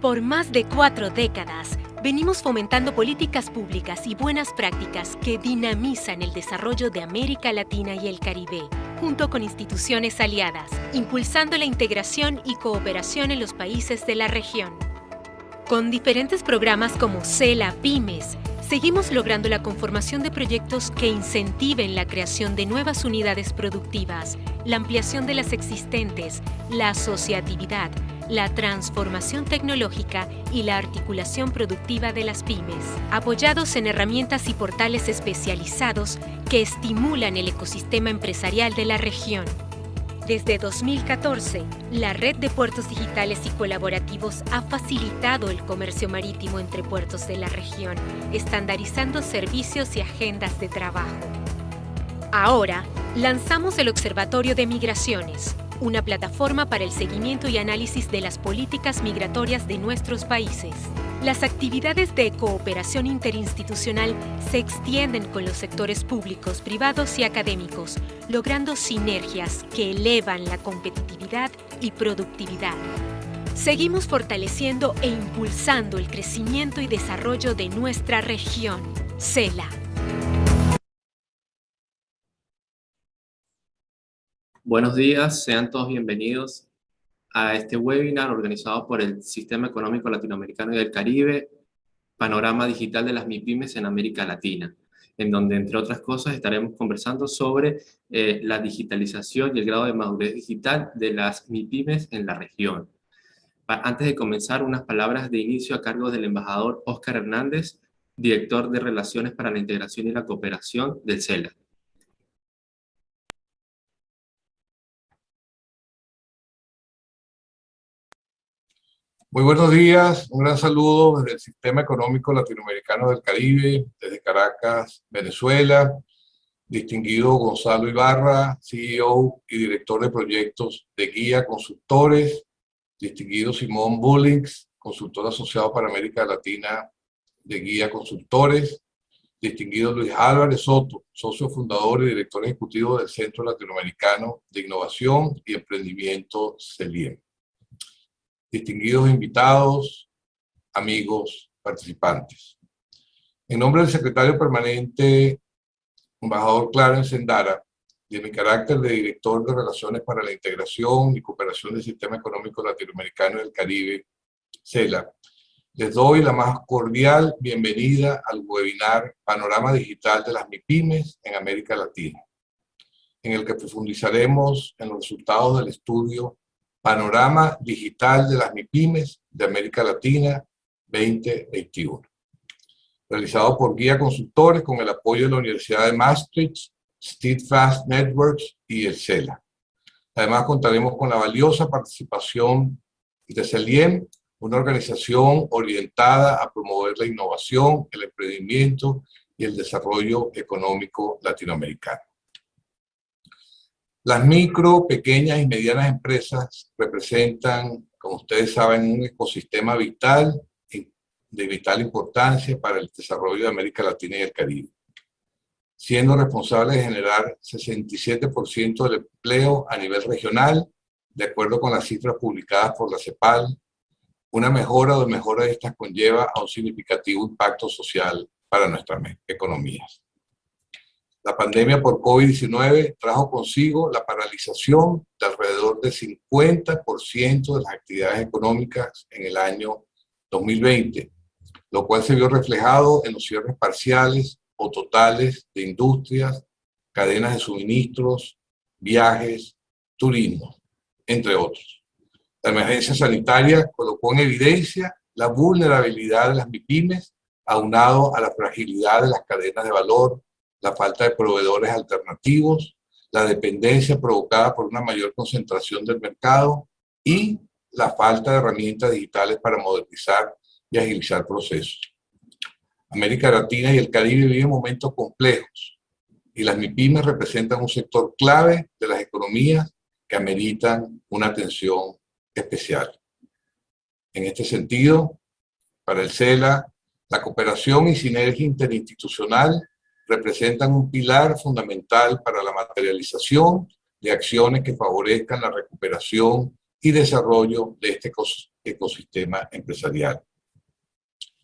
Por más de 4 décadas, venimos fomentando políticas públicas y buenas prácticas que dinamizan el desarrollo de América Latina y el Caribe, junto con instituciones aliadas, impulsando la integración y cooperación en los países de la región. Con diferentes programas como CELA Pymes, seguimos logrando la conformación de proyectos que incentiven la creación de nuevas unidades productivas, la ampliación de las existentes, la asociatividad, la transformación tecnológica y la articulación productiva de las pymes, apoyados en herramientas y portales especializados que estimulan el ecosistema empresarial de la región. Desde 2014, la red de puertos digitales y colaborativos ha facilitado el comercio marítimo entre puertos de la región, estandarizando servicios y agendas de trabajo. Ahora, lanzamos el Observatorio de Migraciones, una plataforma para el seguimiento y análisis de las políticas migratorias de nuestros países. Las actividades de cooperación interinstitucional se extienden con los sectores públicos, privados y académicos, logrando sinergias que elevan la competitividad y productividad. Seguimos fortaleciendo e impulsando el crecimiento y desarrollo de nuestra región. CELA. Buenos días, sean todos bienvenidos a este webinar organizado por el Sistema Económico Latinoamericano y del Caribe, Panorama Digital de las MIPYMES en América Latina, en donde, entre otras cosas, estaremos conversando sobre la digitalización y el grado de madurez digital de las MIPYMES en la región. Antes de comenzar, unas palabras de inicio a cargo del embajador Óscar Hernández, director de Relaciones para la Integración y la Cooperación del CELA. Muy buenos días, un gran saludo desde el Sistema Económico Latinoamericano del Caribe, desde Caracas, Venezuela. Distinguido Gonzalo Ibarra, CEO y director de proyectos de Guía Consultores. Distinguido Simón Bullings, consultor asociado para América Latina de Guía Consultores. Distinguido Luis Álvarez Soto, socio fundador y director ejecutivo del Centro Latinoamericano de Innovación y Emprendimiento CELIEM. Distinguidos invitados, amigos, participantes. En nombre del secretario permanente, embajador Clarence Endara, y en mi carácter de director de Relaciones para la Integración y Cooperación del Sistema Económico Latinoamericano y del Caribe, CELA, les doy la más cordial bienvenida al webinar Panorama Digital de las MIPYMES en América Latina, en el que profundizaremos en los resultados del estudio Panorama Digital de las MIPYMES de América Latina 2021, realizado por Guía Consultores con el apoyo de la Universidad de Maastricht, Steadfast Networks y el CELA. Además, contaremos con la valiosa participación de CELIEM, una organización orientada a promover la innovación, el emprendimiento y el desarrollo económico latinoamericano. Las micro, pequeñas y medianas empresas representan, como ustedes saben, un ecosistema vital, de vital importancia para el desarrollo de América Latina y el Caribe, siendo responsables de generar 67% del empleo a nivel regional, de acuerdo con las cifras publicadas por la CEPAL. Una mejora de estas conlleva a un significativo impacto social para nuestras economías. La pandemia por COVID-19 trajo consigo la paralización de alrededor del 50% de las actividades económicas en el año 2020, lo cual se vio reflejado en los cierres parciales o totales de industrias, cadenas de suministros, viajes, turismo, entre otros. La emergencia sanitaria colocó en evidencia la vulnerabilidad de las MIPYMES, aunado a la fragilidad de las cadenas de valor, la falta de proveedores alternativos, la dependencia provocada por una mayor concentración del mercado y la falta de herramientas digitales para modernizar y agilizar procesos. América Latina y el Caribe viven momentos complejos y las MIPYMES representan un sector clave de las economías que ameritan una atención especial. En este sentido, para el CELA, la cooperación y sinergia interinstitucional representan un pilar fundamental para la materialización de acciones que favorezcan la recuperación y desarrollo de este ecosistema empresarial.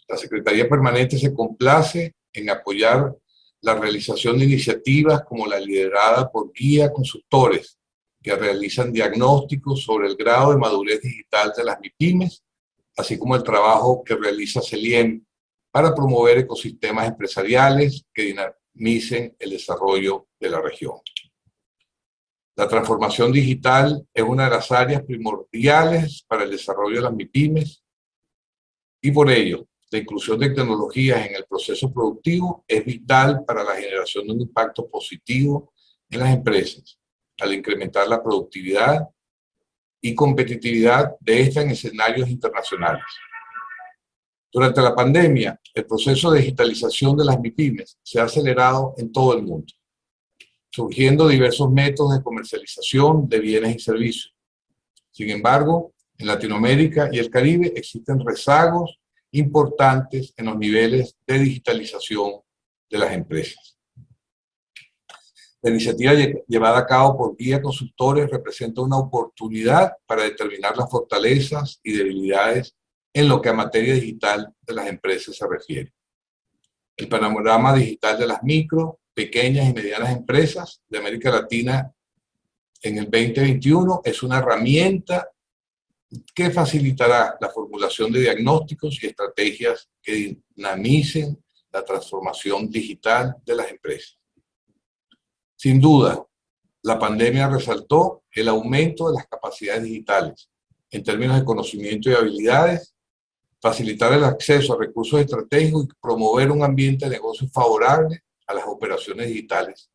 La Secretaría Permanente se complace en apoyar la realización de iniciativas como la liderada por Guía Consultores, que realizan diagnósticos sobre el grado de madurez digital de las MIPYMES, así como el trabajo que realiza CELIEM para promover ecosistemas empresariales que dinamicen el desarrollo de la región. La transformación digital es una de las áreas primordiales para el desarrollo de las MIPYMES y por ello, la inclusión de tecnologías en el proceso productivo es vital para la generación de un impacto positivo en las empresas, al incrementar la productividad y competitividad de estas en escenarios internacionales. Durante la pandemia, el proceso de digitalización de las MIPYMES se ha acelerado en todo el mundo, surgiendo diversos métodos de comercialización de bienes y servicios. Sin embargo, en Latinoamérica y el Caribe existen rezagos importantes en los niveles de digitalización de las empresas. La iniciativa llevada a cabo por Guía Consultores representa una oportunidad para determinar las fortalezas y debilidades en lo que a materia digital de las empresas se refiere. El panorama digital de las micro, pequeñas y medianas empresas de América Latina en el 2021 es una herramienta que facilitará la formulación de diagnósticos y estrategias que dinamicen la transformación digital de las empresas. Sin duda, la pandemia resaltó el aumento de las capacidades digitales en términos de conocimiento y habilidades, facilitar el acceso a recursos estratégicos y promover un ambiente de negocio favorable a las operaciones digitales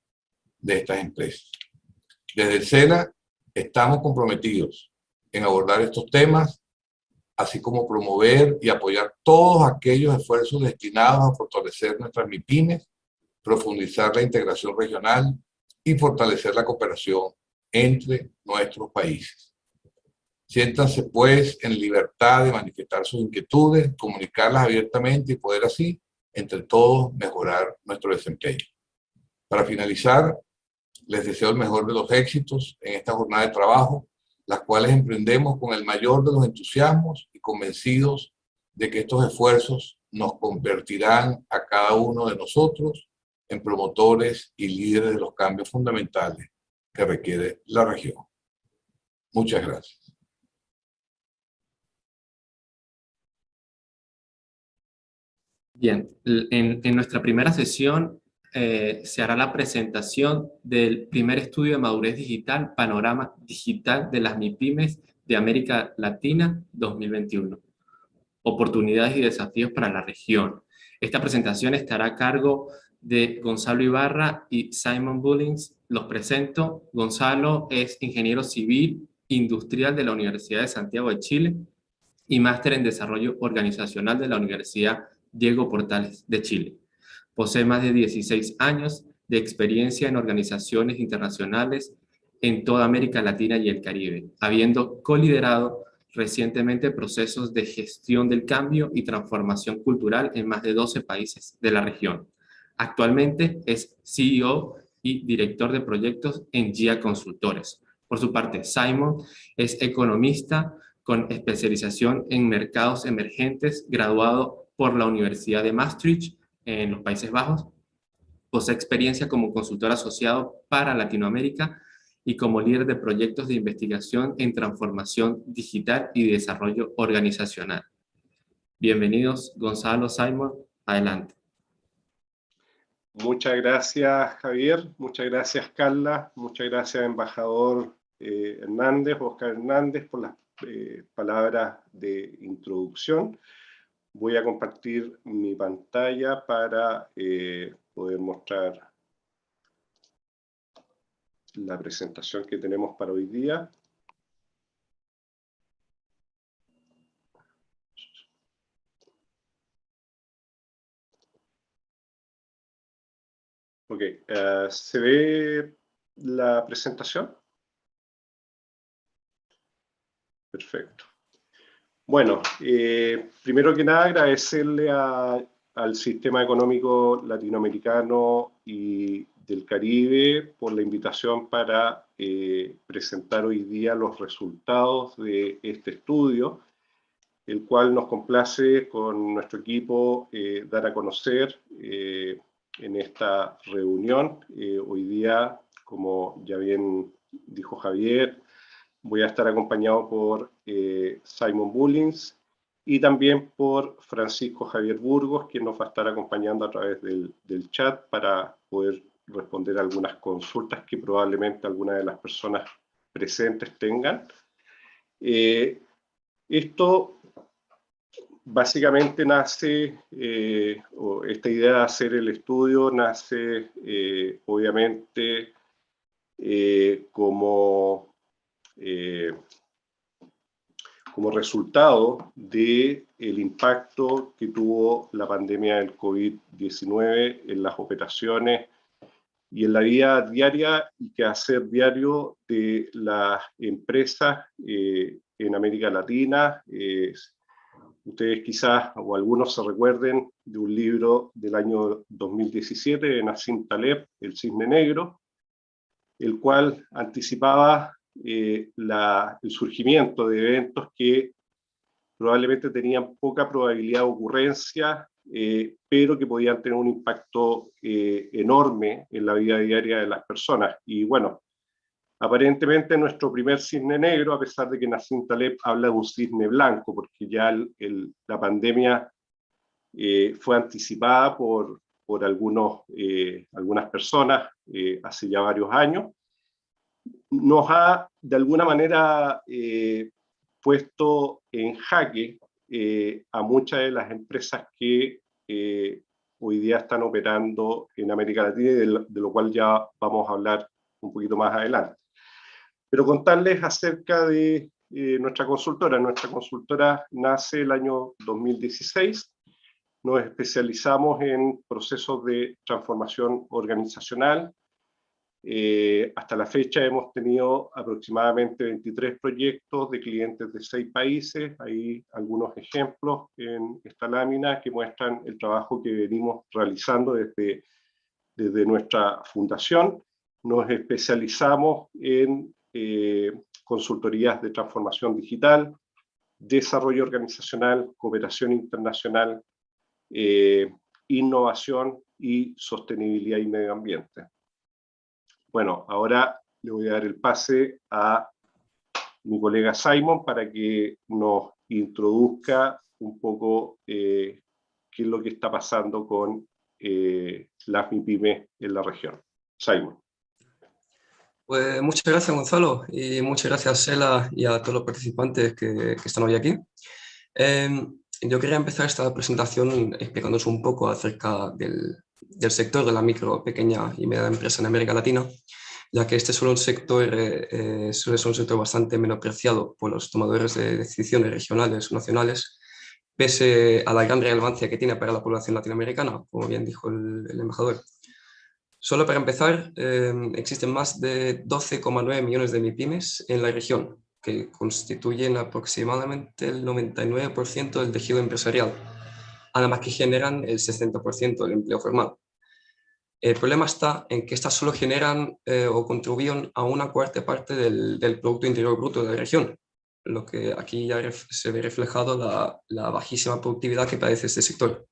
de estas empresas. Desde el SENA estamos comprometidos en abordar estos temas, así como promover y apoyar todos aquellos esfuerzos destinados a fortalecer nuestras MIPYMES, profundizar la integración regional y fortalecer la cooperación entre nuestros países. Siéntanse pues en libertad de manifestar sus inquietudes, comunicarlas abiertamente y poder así, entre todos, mejorar nuestro desempeño. Para finalizar, les deseo el mejor de los éxitos en esta jornada de trabajo, las cuales emprendemos con el mayor de los entusiasmos y convencidos de que estos esfuerzos nos convertirán a cada uno de nosotros en promotores y líderes de los cambios fundamentales que requiere la región. Muchas gracias. Bien, en nuestra primera sesión se hará la presentación del primer estudio de madurez digital, Panorama Digital de las MIPYMES de América Latina 2021. Oportunidades y desafíos para la región. Esta presentación estará a cargo de Gonzalo Ibarra y Simon Bullings. Los presento. Gonzalo es ingeniero civil industrial de la Universidad de Santiago de Chile y máster en desarrollo organizacional de la Universidad Diego Portales de Chile. Posee más de 16 años de experiencia en organizaciones internacionales en toda América Latina y el Caribe, habiendo coliderado recientemente procesos de gestión del cambio y transformación cultural en más de 12 países de la región. Actualmente es CEO y director de proyectos en Guía Consultores. Por su parte, Simon es economista con especialización en mercados emergentes, graduado por la Universidad de Maastricht en los Países Bajos. Posee experiencia como consultor asociado para Latinoamérica y como líder de proyectos de investigación en transformación digital y desarrollo organizacional. Bienvenidos, Gonzalo, Simon, adelante. Muchas gracias, Javier. Muchas gracias, Carla. Muchas gracias, embajador Hernández, Oscar Hernández, por las palabras de introducción. Voy a compartir mi pantalla para poder mostrar la presentación que tenemos para hoy día. Ok, ¿se ve la presentación? Perfecto. Bueno, primero que nada agradecerle al Sistema Económico Latinoamericano y del Caribe por la invitación para presentar hoy día los resultados de este estudio el cual nos complace con nuestro equipo dar a conocer en esta reunión. Hoy día, como ya bien dijo Javier, voy a estar acompañado por Simon Bullins y también por Francisco Javier Burgos, quien nos va a estar acompañando a través del chat para poder responder algunas consultas que probablemente algunas de las personas presentes tengan. Esto básicamente nace, o esta idea de hacer el estudio nace obviamente como resultado del impacto que tuvo la pandemia del COVID-19 en las operaciones y en la vida diaria y quehacer diario de las empresas en América Latina. Ustedes quizás, o algunos se recuerden de un libro del año 2017 de Nassim Taleb, El Cisne Negro, el cual anticipaba el surgimiento de eventos que probablemente tenían poca probabilidad de ocurrencia, pero que podían tener un impacto enorme en la vida diaria de las personas. Y bueno, aparentemente nuestro primer cisne negro, a pesar de que Nassim Taleb habla de un cisne blanco, porque ya la pandemia fue anticipada por algunas personas hace ya varios años, nos ha de alguna manera puesto en jaque a muchas de las empresas que hoy día están operando en América Latina, y de lo cual ya vamos a hablar un poquito más adelante. Pero contarles acerca de nuestra consultora. Nuestra consultora nace el año 2016. Nos especializamos en procesos de transformación organizacional. Hasta la fecha hemos tenido aproximadamente 23 proyectos de clientes de 6 países. Hay algunos ejemplos en esta lámina que muestran el trabajo que venimos realizando desde nuestra fundación. Nos especializamos en consultorías de transformación digital, desarrollo organizacional, cooperación internacional, innovación y sostenibilidad y medio ambiente. Bueno, ahora le voy a dar el pase a mi colega Simon para que nos introduzca un poco qué es lo que está pasando con las MIPYME en la región. Simon. Pues muchas gracias, Gonzalo, y muchas gracias, Sela, y a todos los participantes que están hoy aquí. Yo quería empezar esta presentación explicándoos un poco acerca del sector de la micro, pequeña y media empresa en América Latina, ya que este suele ser un sector bastante menospreciado por los tomadores de decisiones regionales o nacionales, pese a la gran relevancia que tiene para la población latinoamericana, como bien dijo el embajador. Solo para empezar, existen más de 12,9 millones de MIPYMES en la región, que constituyen aproximadamente el 99% del tejido empresarial, además que generan el 60% del empleo formal. El problema está en que estas solo generan o contribuyen a una cuarta parte del Producto Interior Bruto de la región, lo que aquí ya se ve reflejado la bajísima productividad que padece este sector.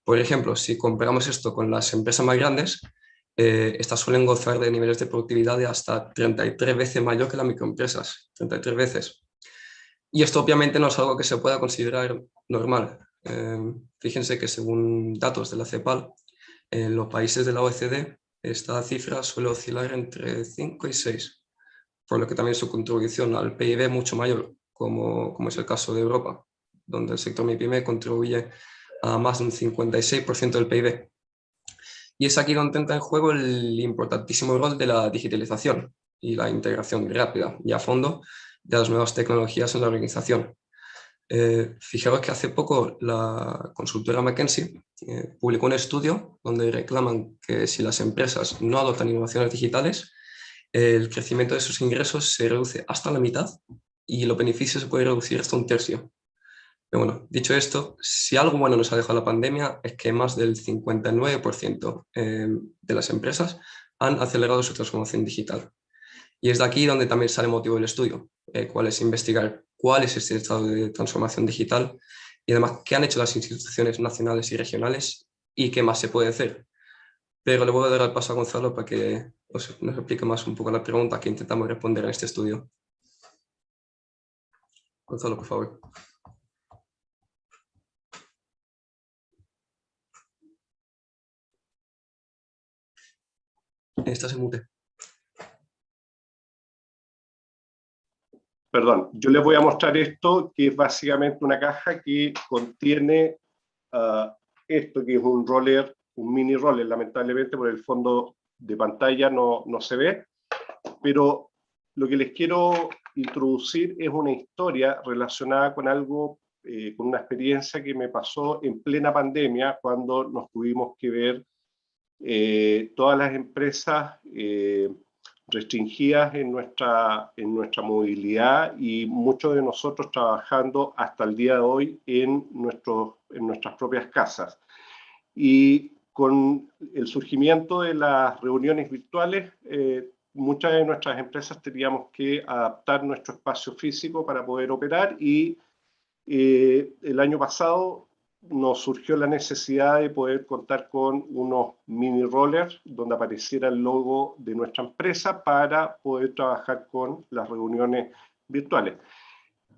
Por ejemplo, si comparamos esto con las empresas más grandes, estas suelen gozar de niveles de productividad de hasta 33 veces mayor que las microempresas, 33 veces. Y esto obviamente no es algo que se pueda considerar normal. Fíjense que según datos de la CEPAL, en los países de la OECD, esta cifra suele oscilar entre 5 y 6, por lo que también su contribución al PIB es mucho mayor, como es el caso de Europa, donde el sector MIPYME contribuye a más de un 56% del PIB. Y es aquí donde entra en juego el importantísimo rol de la digitalización y la integración rápida y a fondo de las nuevas tecnologías en la organización. Fijaros que hace poco la consultora McKinsey publicó un estudio donde reclaman que si las empresas no adoptan innovaciones digitales, el crecimiento de sus ingresos se reduce hasta la mitad y los beneficios se pueden reducir hasta un tercio. Pero bueno, dicho esto, si algo bueno nos ha dejado la pandemia es que más del 59% de las empresas han acelerado su transformación digital. Y es de aquí donde también sale el motivo del estudio, cuál es investigar cuál es este estado de transformación digital y además qué han hecho las instituciones nacionales y regionales y qué más se puede hacer. Pero le voy a dar el paso a Gonzalo para que nos explique más un poco la pregunta que intentamos responder en este estudio. Gonzalo, por favor. Estás en mute. Perdón, yo les voy a mostrar esto, que es básicamente una caja que contiene esto, que es un roller, un mini roller, lamentablemente por el fondo de pantalla no se ve, pero lo que les quiero introducir es una historia relacionada con algo, con una experiencia que me pasó en plena pandemia, cuando nos tuvimos que ver todas las empresas restringidas en nuestra movilidad y muchos de nosotros trabajando hasta el día de hoy en nuestras propias casas. Y con el surgimiento de las reuniones virtuales, muchas de nuestras empresas teníamos que adaptar nuestro espacio físico para poder operar y el año pasado nos surgió la necesidad de poder contar con unos mini rollers donde apareciera el logo de nuestra empresa para poder trabajar con las reuniones virtuales.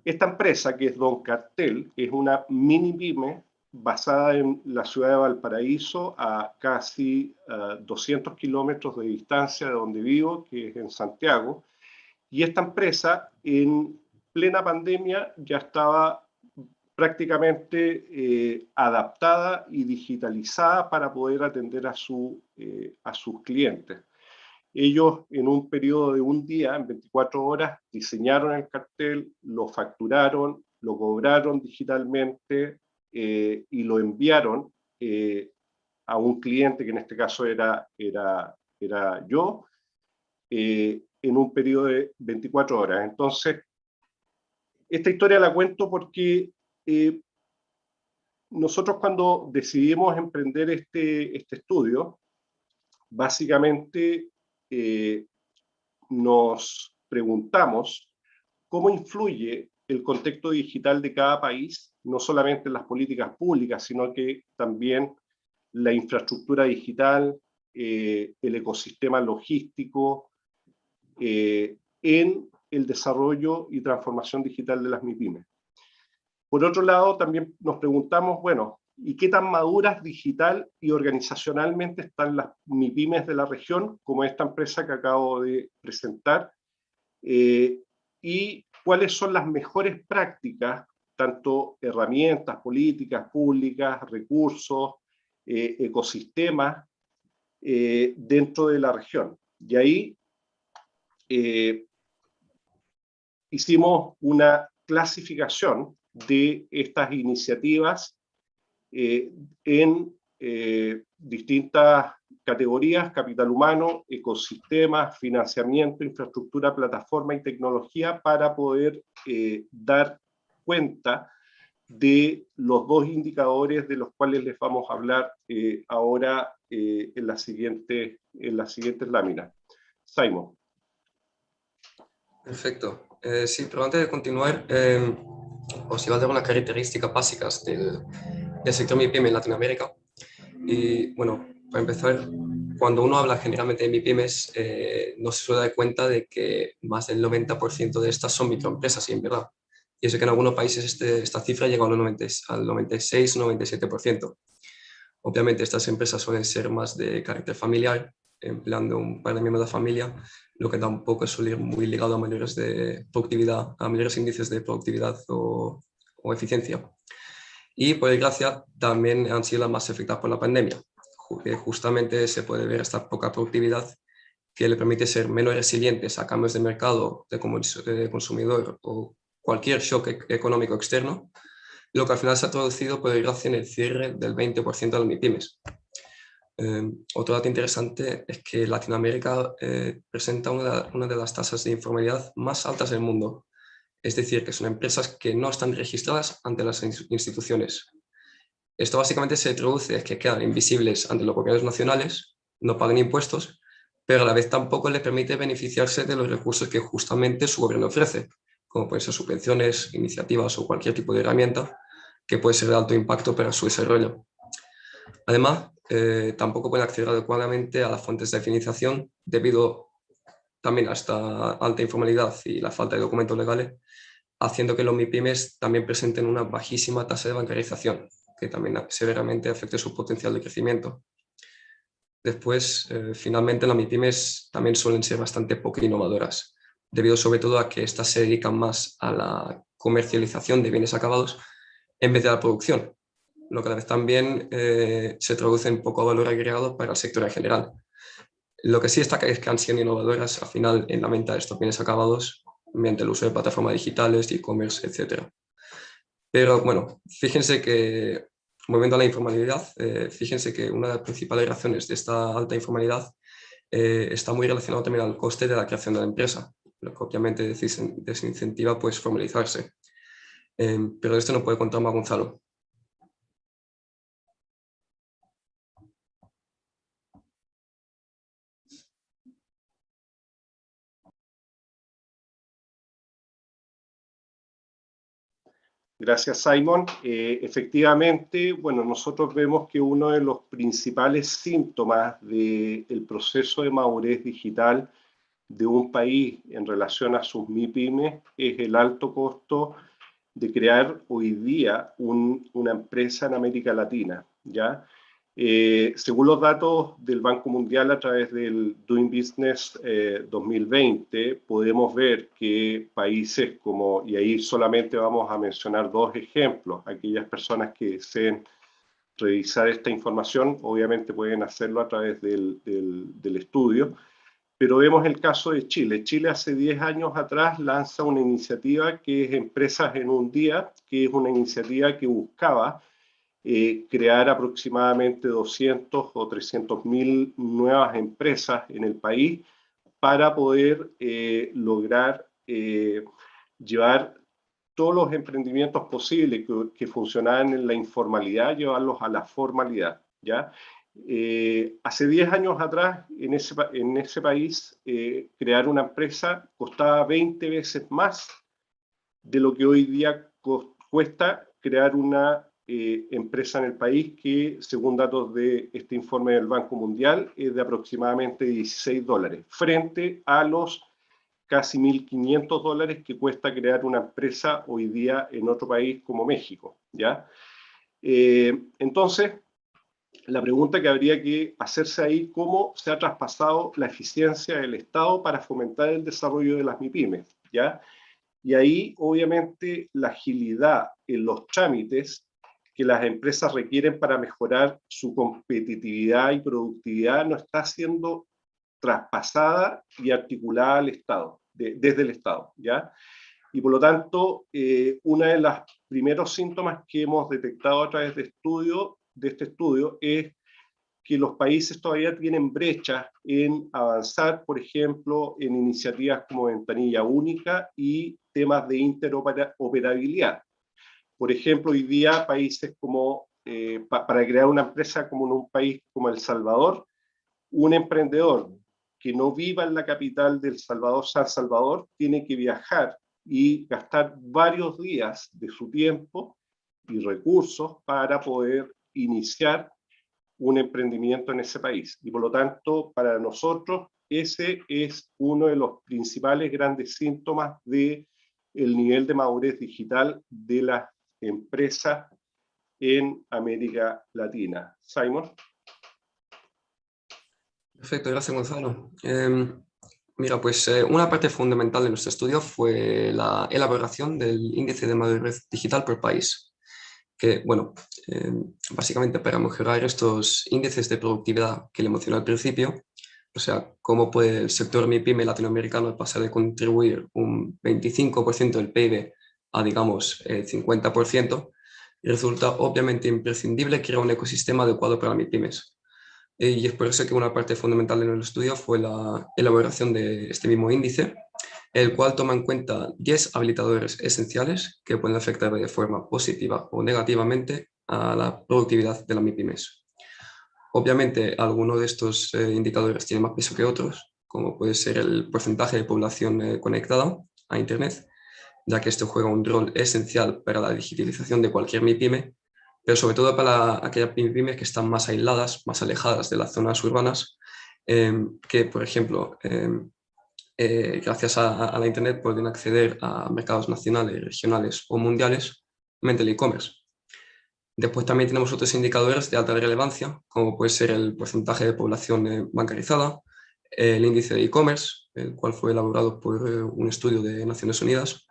Esta empresa, que es Don Cartel, es una mini pyme basada en la ciudad de Valparaíso, a casi 200 kilómetros de distancia de donde vivo, que es en Santiago. Y esta empresa, en plena pandemia, ya estaba prácticamente adaptada y digitalizada para poder atender a sus clientes. Ellos, en un periodo de un día, en 24 horas, diseñaron el cartel, lo facturaron, lo cobraron digitalmente y lo enviaron a un cliente, que en este caso era yo, en un periodo de 24 horas. Entonces, esta historia la cuento porque nosotros, cuando decidimos emprender este estudio, básicamente nos preguntamos cómo influye el contexto digital de cada país, no solamente en las políticas públicas, sino que también la infraestructura digital, el ecosistema logístico, en el desarrollo y transformación digital de las MIPYMES. Por otro lado, también nos preguntamos, bueno, ¿y qué tan maduras digital y organizacionalmente están las MIPYMES de la región, como esta empresa que acabo de presentar? Y cuáles son las mejores prácticas, tanto herramientas, políticas públicas, recursos, ecosistemas, dentro de la región. Y ahí hicimos una clasificación de estas iniciativas en distintas categorías: capital humano, ecosistemas, financiamiento, infraestructura, plataforma y tecnología, para poder dar cuenta de los dos indicadores de los cuales les vamos a hablar ahora en las siguientes láminas. Simon. Perfecto. Sí, pero antes de continuar, os iba a dar unas características básicas del sector MIPYME en Latinoamérica. Y bueno, para empezar, cuando uno habla generalmente de MIPYMES, no se suele dar cuenta de que más del 90% de estas son microempresas, y en verdad. Y eso que en algunos países esta cifra llega al 96-97%. Obviamente estas empresas suelen ser más de carácter familiar, empleando un par de miembros de la familia, lo que tampoco suele ir muy ligado a mayores de productividad, a mayores índices de productividad o eficiencia. Y por desgracia también han sido las más afectadas por la pandemia. Justamente se puede ver esta poca productividad que le permite ser menos resilientes a cambios de mercado, de consumidor o cualquier shock económico externo, lo que al final se ha traducido por desgracia en el cierre del 20% de las MIPYMES. Otro dato interesante es que Latinoamérica presenta una de las tasas de informalidad más altas del mundo. Es decir, que son empresas que no están registradas ante las instituciones. Esto básicamente se traduce en que quedan invisibles ante los gobiernos nacionales, no pagan impuestos, pero a la vez tampoco les permite beneficiarse de los recursos que justamente su gobierno ofrece, como pueden ser subvenciones, iniciativas o cualquier tipo de herramienta que puede ser de alto impacto para su desarrollo. Además, tampoco pueden acceder adecuadamente a las fuentes de financiación debido también a esta alta informalidad y la falta de documentos legales, haciendo que los MIPYMEs también presenten una bajísima tasa de bancarización, que también severamente afecte su potencial de crecimiento. Después, finalmente, las MIPYMEs también suelen ser bastante poco innovadoras, debido sobre todo a que estas se dedican más a la comercialización de bienes acabados en vez de a la producción, lo que a la vez también se traduce en poco valor agregado para el sector en general. Lo que sí destaca es que han sido innovadoras al final en la venta de estos bienes acabados mediante el uso de plataformas digitales, de e-commerce, etc. Pero bueno, fíjense que, volviendo a la informalidad, fíjense que una de las principales razones de esta alta informalidad está muy relacionado también al coste de la creación de la empresa, lo que obviamente desincentiva pues, formalizarse. Pero de esto no puede contar más Gonzalo. Gracias, Simon. Efectivamente, bueno, nosotros vemos que uno de los principales síntomas del proceso de madurez digital de un país en relación a sus MIPYMEs es el alto costo de crear hoy día una empresa en América Latina, ¿ya? Según los datos del Banco Mundial a través del Doing Business 2020, podemos ver que países como, y ahí solamente vamos a mencionar dos ejemplos, aquellas personas que deseen revisar esta información, obviamente pueden hacerlo a través del estudio, pero vemos el caso de Chile. Chile hace 10 años atrás lanza una iniciativa que es Empresas en un Día, que es una iniciativa que buscaba crear aproximadamente 200 o 300.000 nuevas empresas en el país para poder lograr llevar todos los emprendimientos posibles que funcionaban en la informalidad, llevarlos a la formalidad, ¿ya? Hace 10 años atrás, en ese país, crear una empresa costaba 20 veces más de lo que hoy día cuesta crear una empresa en el país, que según datos de este informe del Banco Mundial es de aproximadamente $16, frente a los casi $1.500 que cuesta crear una empresa hoy día en otro país como México, ¿ya? Entonces, la pregunta que habría que hacerse ahí, ¿cómo se ha traspasado la eficiencia del Estado para fomentar el desarrollo de las MIPYMEs, ¿ya? Y ahí, obviamente, la agilidad en los trámites que las empresas requieren para mejorar su competitividad y productividad no está siendo traspasada y articulada al Estado, desde el Estado, ¿ya? Y por lo tanto, uno de los primeros síntomas que hemos detectado a través de este estudio es que los países todavía tienen brechas en avanzar, por ejemplo, en iniciativas como ventanilla única y temas de interoperabilidad. Por ejemplo, hoy día países como, para crear una empresa como en un país como El Salvador, un emprendedor que no viva en la capital del Salvador, San Salvador, tiene que viajar y gastar varios días de su tiempo y recursos para poder iniciar un emprendimiento en ese país. Y por lo tanto, para nosotros, ese es uno de los principales grandes síntomas del nivel de madurez digital de las empresas en América Latina. Simon. Perfecto, gracias Gonzalo. Mira, pues una parte fundamental de nuestro estudio fue la elaboración del índice de madurez digital por país, que, bueno, básicamente para mejorar estos índices de productividad que le mencioné al principio, o sea, cómo puede el sector MIPYME latinoamericano pasar de contribuir un 25% del PIB a, digamos, 50%, resulta obviamente imprescindible crear un ecosistema adecuado para MIPYMEs. Y es por eso que una parte fundamental de nuestro estudio fue la elaboración de este mismo índice, el cual toma en cuenta 10 habilitadores esenciales que pueden afectar de forma positiva o negativamente a la productividad de las MIPYMEs. Obviamente, algunos de estos indicadores tienen más peso que otros, como puede ser el porcentaje de población conectada a Internet, ya que esto juega un rol esencial para la digitalización de cualquier MIPYME, pero sobre todo para aquellas MIPYMEs que están más aisladas, más alejadas de las zonas urbanas, que, por ejemplo, gracias a la Internet pueden acceder a mercados nacionales, regionales o mundiales mediante el e-commerce. Después también tenemos otros indicadores de alta relevancia, como puede ser el porcentaje de población bancarizada, el índice de e-commerce, el cual fue elaborado por un estudio de Naciones Unidas,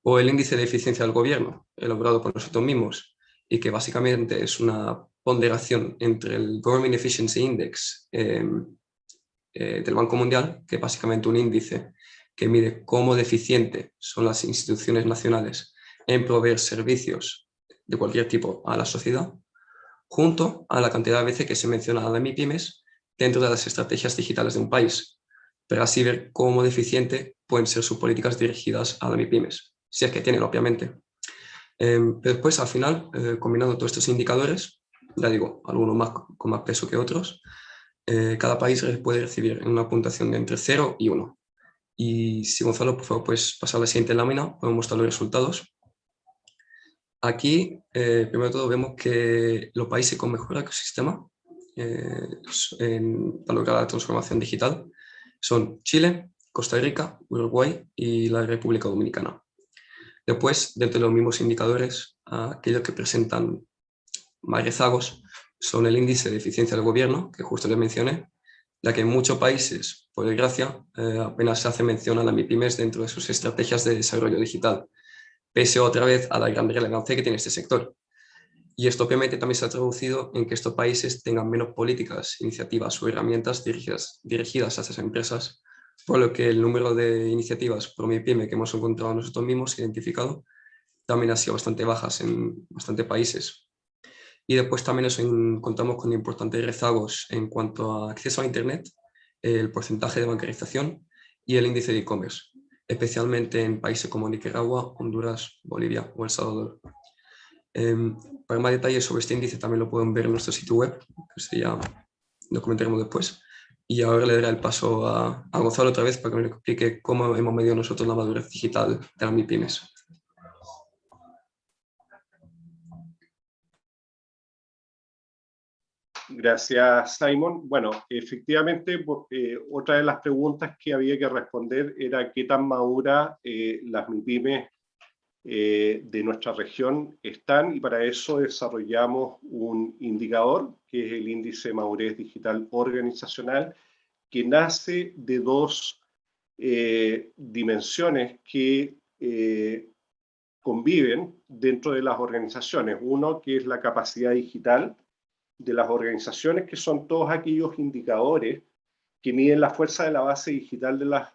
o el índice de eficiencia del gobierno, elaborado por nosotros mismos, y que básicamente es una ponderación entre el Government Efficiency Index del Banco Mundial, que es básicamente un índice que mide cómo deficientes son las instituciones nacionales en proveer servicios de cualquier tipo a la sociedad, junto a la cantidad de veces que se menciona a las MIPYMEs dentro de las estrategias digitales de un país, para así ver cómo deficiente pueden ser sus políticas dirigidas a las MIPYMEs, si es que tienen, obviamente. Pero después, al final, combinando todos estos indicadores, ya digo, algunos más, con más peso que otros, cada país puede recibir una puntuación de entre 0 y 1. Y si Gonzalo, por favor, puedes pasar a la siguiente lámina, podemos mostrar los resultados. Aquí, primero de todo, vemos que los países con mejor ecosistema para lograr la transformación digital son Chile, Costa Rica, Uruguay y la República Dominicana. Después, dentro de los mismos indicadores, aquellos que presentan más rezagos son el índice de eficiencia del gobierno, que justo les mencioné, ya que en muchos países, por desgracia, apenas se hace mención a las MIPYMEs dentro de sus estrategias de desarrollo digital, pese otra vez a la gran relevancia que tiene este sector. Y esto obviamente también se ha traducido en que estos países tengan menos políticas, iniciativas o herramientas dirigidas a estas empresas, por lo que el número de iniciativas por MIPYME que hemos encontrado nosotros mismos, identificado, también ha sido bastante bajas en bastantes países. Y después también nos encontramos con importantes rezagos en cuanto a acceso a Internet, el porcentaje de bancarización y el índice de e-commerce, especialmente en países como Nicaragua, Honduras, Bolivia o El Salvador. Para más detalles sobre este índice también lo pueden ver en nuestro sitio web, que ya lo comentaremos después. Y ahora le daré el paso a Gonzalo otra vez para que nos explique cómo hemos medido nosotros la madurez digital de las MIPYMEs. Gracias, Simon. Bueno, efectivamente, otra de las preguntas que había que responder era qué tan maduras las MIPYMEs de nuestra región están, y para eso desarrollamos un indicador, que es el índice de madurez digital organizacional, que nace de dos dimensiones que conviven dentro de las organizaciones. Uno, que es la capacidad digital de las organizaciones, que son todos aquellos indicadores que miden la fuerza de la base digital de las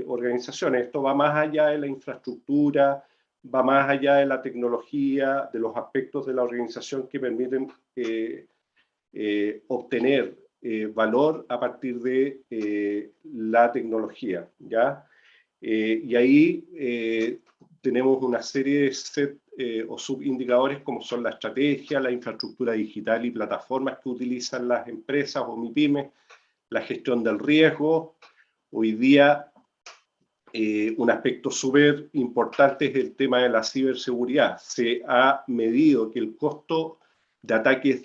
organizaciones. Esto va más allá de la infraestructura, va más allá de la tecnología, de los aspectos de la organización que permiten obtener valor a partir de la tecnología, ¿ya? Y ahí tenemos una serie de set o subindicadores, como son la estrategia, la infraestructura digital y plataformas que utilizan las empresas o MIPYMEs, la gestión del riesgo. Hoy día un aspecto súper importante es el tema de la ciberseguridad. Se ha medido que el costo de ataques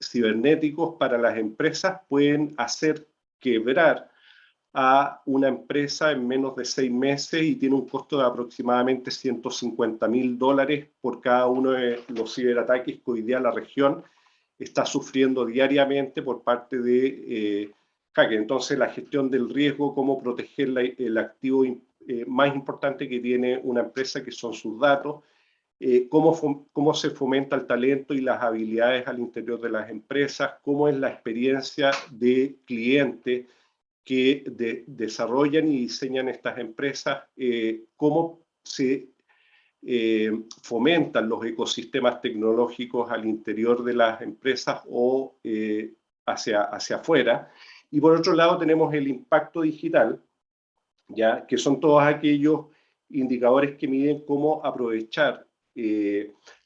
cibernéticos para las empresas pueden hacer quebrar a una empresa en menos de 6 meses, y tiene un costo de aproximadamente $150.000 por cada uno de los ciberataques que hoy día la región está sufriendo diariamente por parte de hackers. Entonces, la gestión del riesgo, cómo proteger el activo más importante que tiene una empresa, que son sus datos, cómo se fomenta el talento y las habilidades al interior de las empresas, cómo es la experiencia de cliente que desarrollan y diseñan estas empresas, cómo se fomentan los ecosistemas tecnológicos al interior de las empresas o hacia afuera. Y por otro lado tenemos el impacto digital, ¿ya? Que son todos aquellos indicadores que miden cómo aprovechar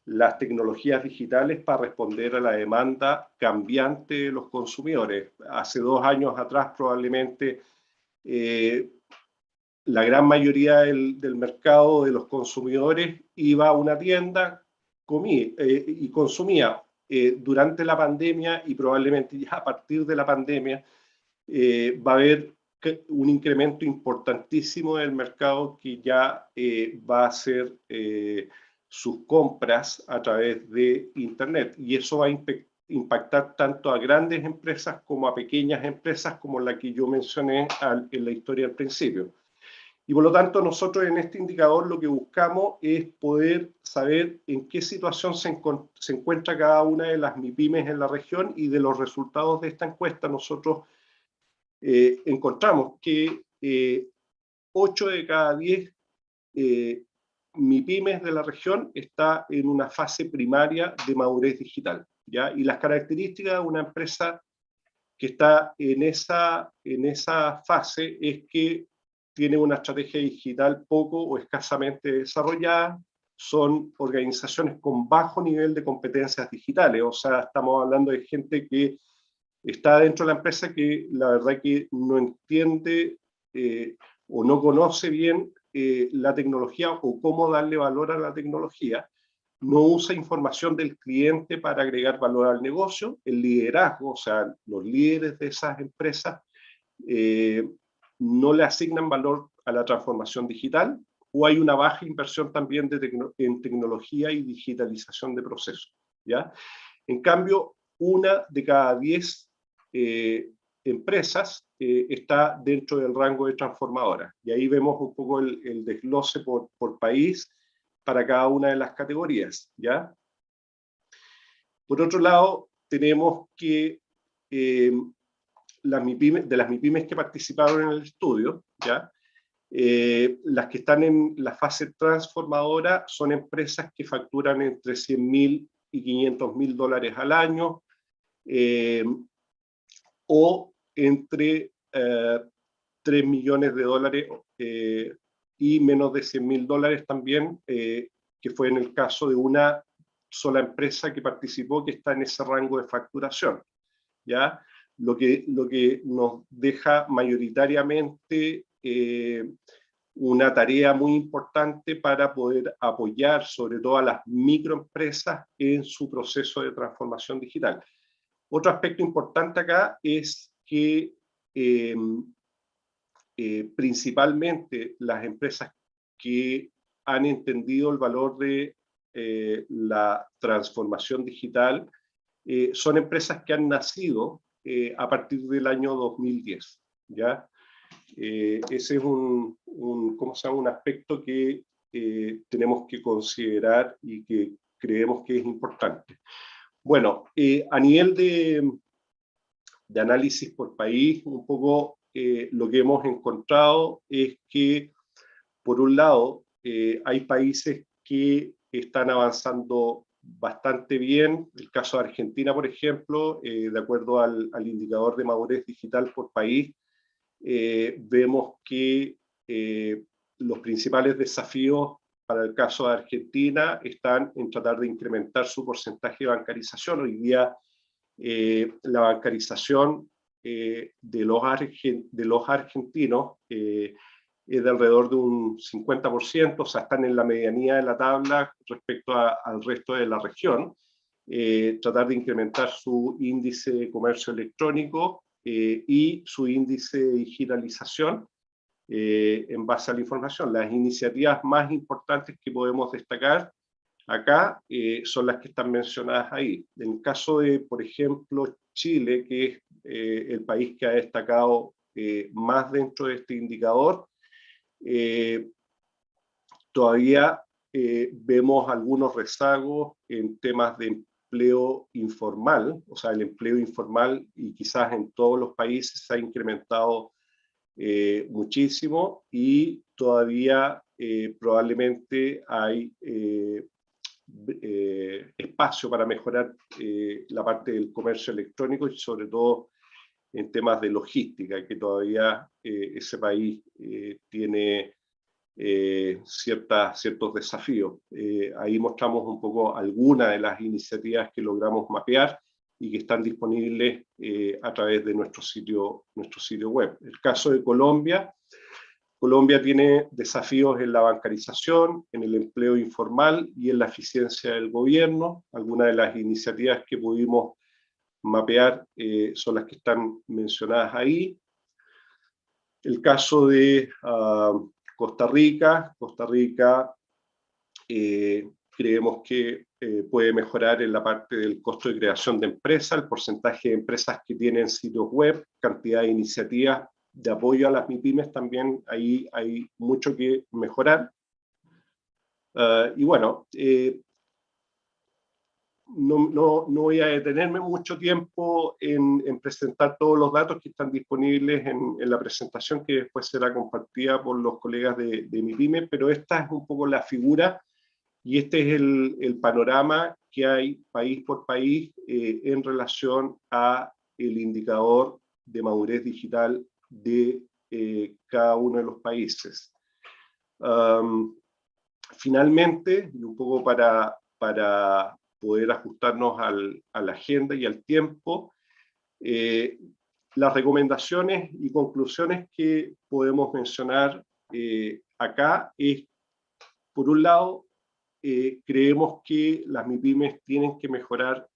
las tecnologías digitales para responder a la demanda cambiante de los consumidores. Hace 2 años atrás probablemente la gran mayoría del mercado de los consumidores iba a una tienda y consumía. Durante la pandemia y probablemente ya a partir de la pandemia va a haber un incremento importantísimo del mercado que ya va a hacer sus compras a través de Internet, y eso va a impactar tanto a grandes empresas como a pequeñas empresas, como la que yo mencioné en la historia al principio. Y por lo tanto nosotros en este indicador lo que buscamos es poder saber en qué situación se encuentra cada una de las MIPYMES en la región, y de los resultados de esta encuesta nosotros encontramos que 8 de cada 10 MIPYMES de la región está en una fase primaria de madurez digital, ¿ya? Y las características de una empresa que está en esa fase es que tiene una estrategia digital poco o escasamente desarrollada, son organizaciones con bajo nivel de competencias digitales, o sea, estamos hablando de gente que está dentro de la empresa que la verdad que no entiende o no conoce bien la tecnología o cómo darle valor a la tecnología, no usa información del cliente para agregar valor al negocio, el liderazgo, o sea, los líderes de esas empresas no le asignan valor a la transformación digital, o hay una baja inversión también en tecnología y digitalización de procesos, ¿ya? En cambio, 1 de cada 10 empresas está dentro del rango de transformadoras, y ahí vemos un poco el desglose por país para cada una de las categorías, ¿ya? Por otro lado, tenemos que de las MIPYMES que participaron en el estudio, ¿ya? Las que están en la fase transformadora son empresas que facturan entre 100.000 y 500.000 dólares al año, o entre 3 millones de dólares y menos de 100.000 dólares también, que fue en el caso de una sola empresa que participó, que está en ese rango de facturación, ¿ya? Lo que nos deja mayoritariamente una tarea muy importante para poder apoyar sobre todo a las microempresas en su proceso de transformación digital. Otro aspecto importante acá es que principalmente las empresas que han entendido el valor de la transformación digital son empresas que han nacido a partir del año 2010, ¿ya? Ese es un aspecto que tenemos que considerar y que creemos que es importante. Bueno, a nivel de análisis por país, un poco lo que hemos encontrado es que, por un lado, hay países que están avanzando bastante bien. El caso de Argentina, por ejemplo, de acuerdo al indicador de madurez digital por país, vemos que los principales desafíos para el caso de Argentina están en tratar de incrementar su porcentaje de bancarización. Hoy día la bancarización de los argentinos es de alrededor de un 50%, o sea, están en la medianía de la tabla respecto al resto de la región. Tratar de incrementar su índice de comercio electrónico y su índice de digitalización en base a la información. Las iniciativas más importantes que podemos destacar acá son las que están mencionadas ahí. En el caso de, por ejemplo, Chile, que es el país que ha destacado más dentro de este indicador, todavía vemos algunos rezagos en temas de empleo informal, o sea, el empleo informal, y quizás en todos los países se ha incrementado muchísimo, y todavía probablemente hay espacio para mejorar la parte del comercio electrónico, y sobre todo en temas de logística, que todavía ese país tiene ciertos desafíos. Ahí mostramos un poco algunas de las iniciativas que logramos mapear y que están disponibles a través de nuestro sitio web. El caso de Colombia Colombia tiene desafíos en la bancarización, en el empleo informal y en la eficiencia del gobierno. Algunas de las iniciativas que pudimos mapear son las que están mencionadas ahí. El caso de Costa Rica. Costa Rica creemos que puede mejorar en la parte del costo de creación de empresas, el porcentaje de empresas que tienen sitios web, cantidad de iniciativas de apoyo a las MIPYMES también, ahí hay mucho que mejorar. Y bueno, no voy a detenerme mucho tiempo en presentar todos los datos que están disponibles en la presentación, que después será compartida por los colegas de MIPYME, pero esta es un poco la figura y este es el panorama que hay país por país en relación a el indicador de madurez digital de cada uno de los países. Finalmente, y un poco para poder ajustarnos a la agenda y al tiempo, las recomendaciones y conclusiones que podemos mencionar acá es, por un lado, creemos que las MIPYMES tienen que mejorar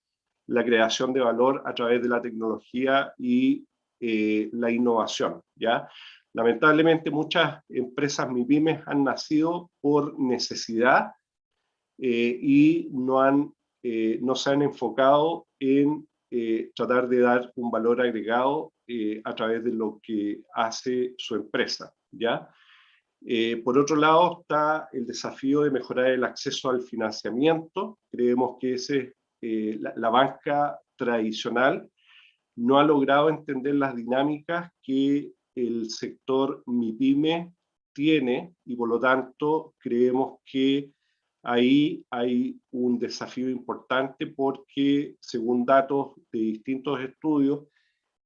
la creación de valor a través de la tecnología y la innovación, ¿ya? Lamentablemente muchas empresas MIPYMES han nacido por necesidad y no se han enfocado en tratar de dar un valor agregado a través de lo que hace su empresa, ¿ya? Por otro lado está el desafío de mejorar el acceso al financiamiento. Creemos que la banca tradicional no ha logrado entender las dinámicas que el sector MIPYME tiene y por lo tanto creemos que ahí hay un desafío importante porque según datos de distintos estudios,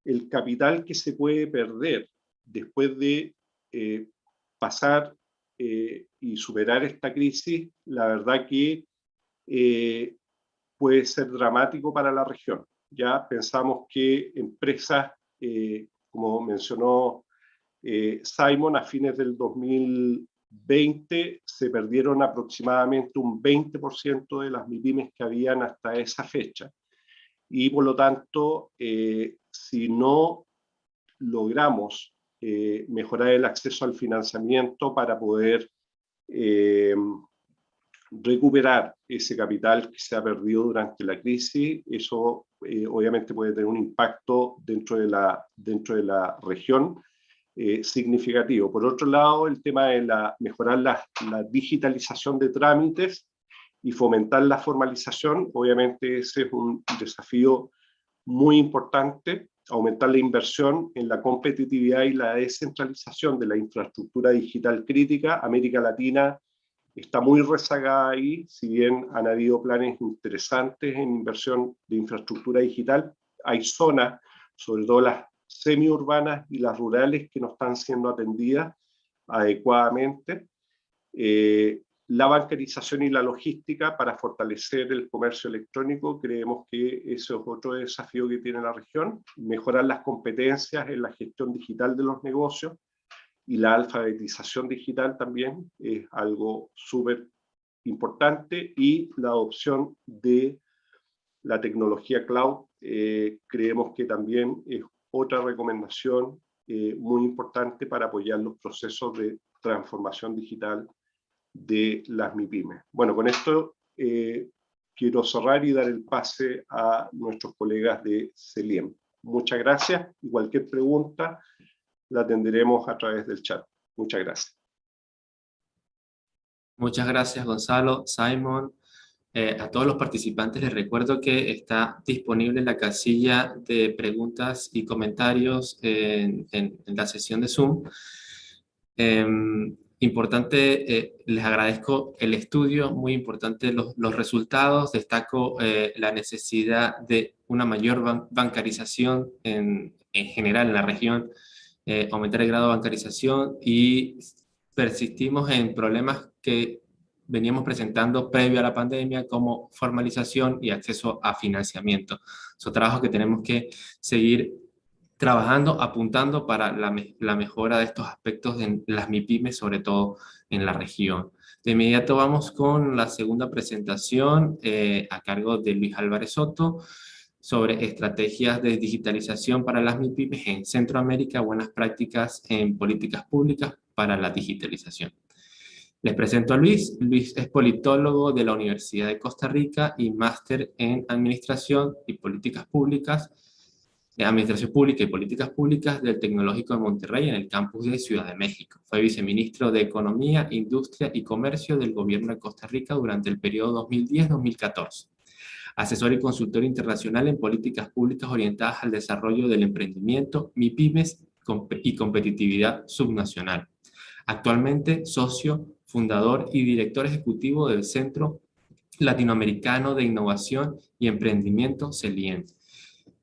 el capital que se puede perder después de pasar y superar esta crisis, la verdad que puede ser dramático para la región. Ya pensamos que empresas, como mencionó Simon, a fines del 2020 se perdieron aproximadamente un 20% de las MIPYMES que habían hasta esa fecha. Y por lo tanto, si no logramos mejorar el acceso al financiamiento para poder recuperar ese capital que se ha perdido durante la crisis, eso obviamente puede tener un impacto dentro de la región significativo. Por otro lado, el tema de mejorar la digitalización de trámites y fomentar la formalización, obviamente ese es un desafío muy importante. Aumentar la inversión en la competitividad y la descentralización de la infraestructura digital crítica. América Latina está muy rezagada ahí, si bien han habido planes interesantes en inversión de infraestructura digital, hay zonas, sobre todo las semiurbanas y las rurales, que no están siendo atendidas adecuadamente. La bancarización y la logística para fortalecer el comercio electrónico, creemos que eso es otro desafío que tiene la región. Mejorar las competencias en la gestión digital de los negocios y la alfabetización digital también es algo súper importante, y la adopción de la tecnología cloud creemos que también es otra recomendación muy importante para apoyar los procesos de transformación digital de las MIPYMES. Bueno, con esto quiero cerrar y dar el pase a nuestros colegas de CELIEM. Muchas gracias y cualquier pregunta la atenderemos a través del chat. Muchas gracias. Muchas gracias, Gonzalo, Simon. A todos los participantes les recuerdo que está disponible la casilla de preguntas y comentarios en la sesión de Zoom. Importante, les agradezco el estudio, muy importante los resultados. Destaco la necesidad de una mayor bancarización en general en la región, aumentar el grado de bancarización, y persistimos en problemas que veníamos presentando previo a la pandemia, como formalización y acceso a financiamiento. Son trabajos que tenemos que seguir trabajando, apuntando para la mejora de estos aspectos en las MIPYMES, sobre todo en la región. De inmediato vamos con la segunda presentación a cargo de Luis Álvarez Soto sobre estrategias de digitalización para las MIPYMES en Centroamérica, buenas prácticas en políticas públicas para la digitalización. Les presento a Luis. Luis es politólogo de la Universidad de Costa Rica y máster en Administración y Políticas Públicas, Administración Pública y Políticas Públicas del Tecnológico de Monterrey en el campus de Ciudad de México. Fue viceministro de Economía, Industria y Comercio del Gobierno de Costa Rica durante el periodo 2010-2014. Asesor y consultor internacional en políticas públicas orientadas al desarrollo del emprendimiento, MIPYMES y competitividad subnacional. Actualmente socio, fundador y director ejecutivo del Centro Latinoamericano de Innovación y Emprendimiento, CELIEM.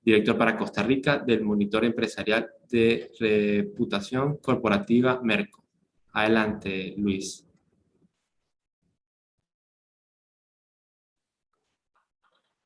Director para Costa Rica del Monitor Empresarial de Reputación Corporativa Merco. Adelante, Luis.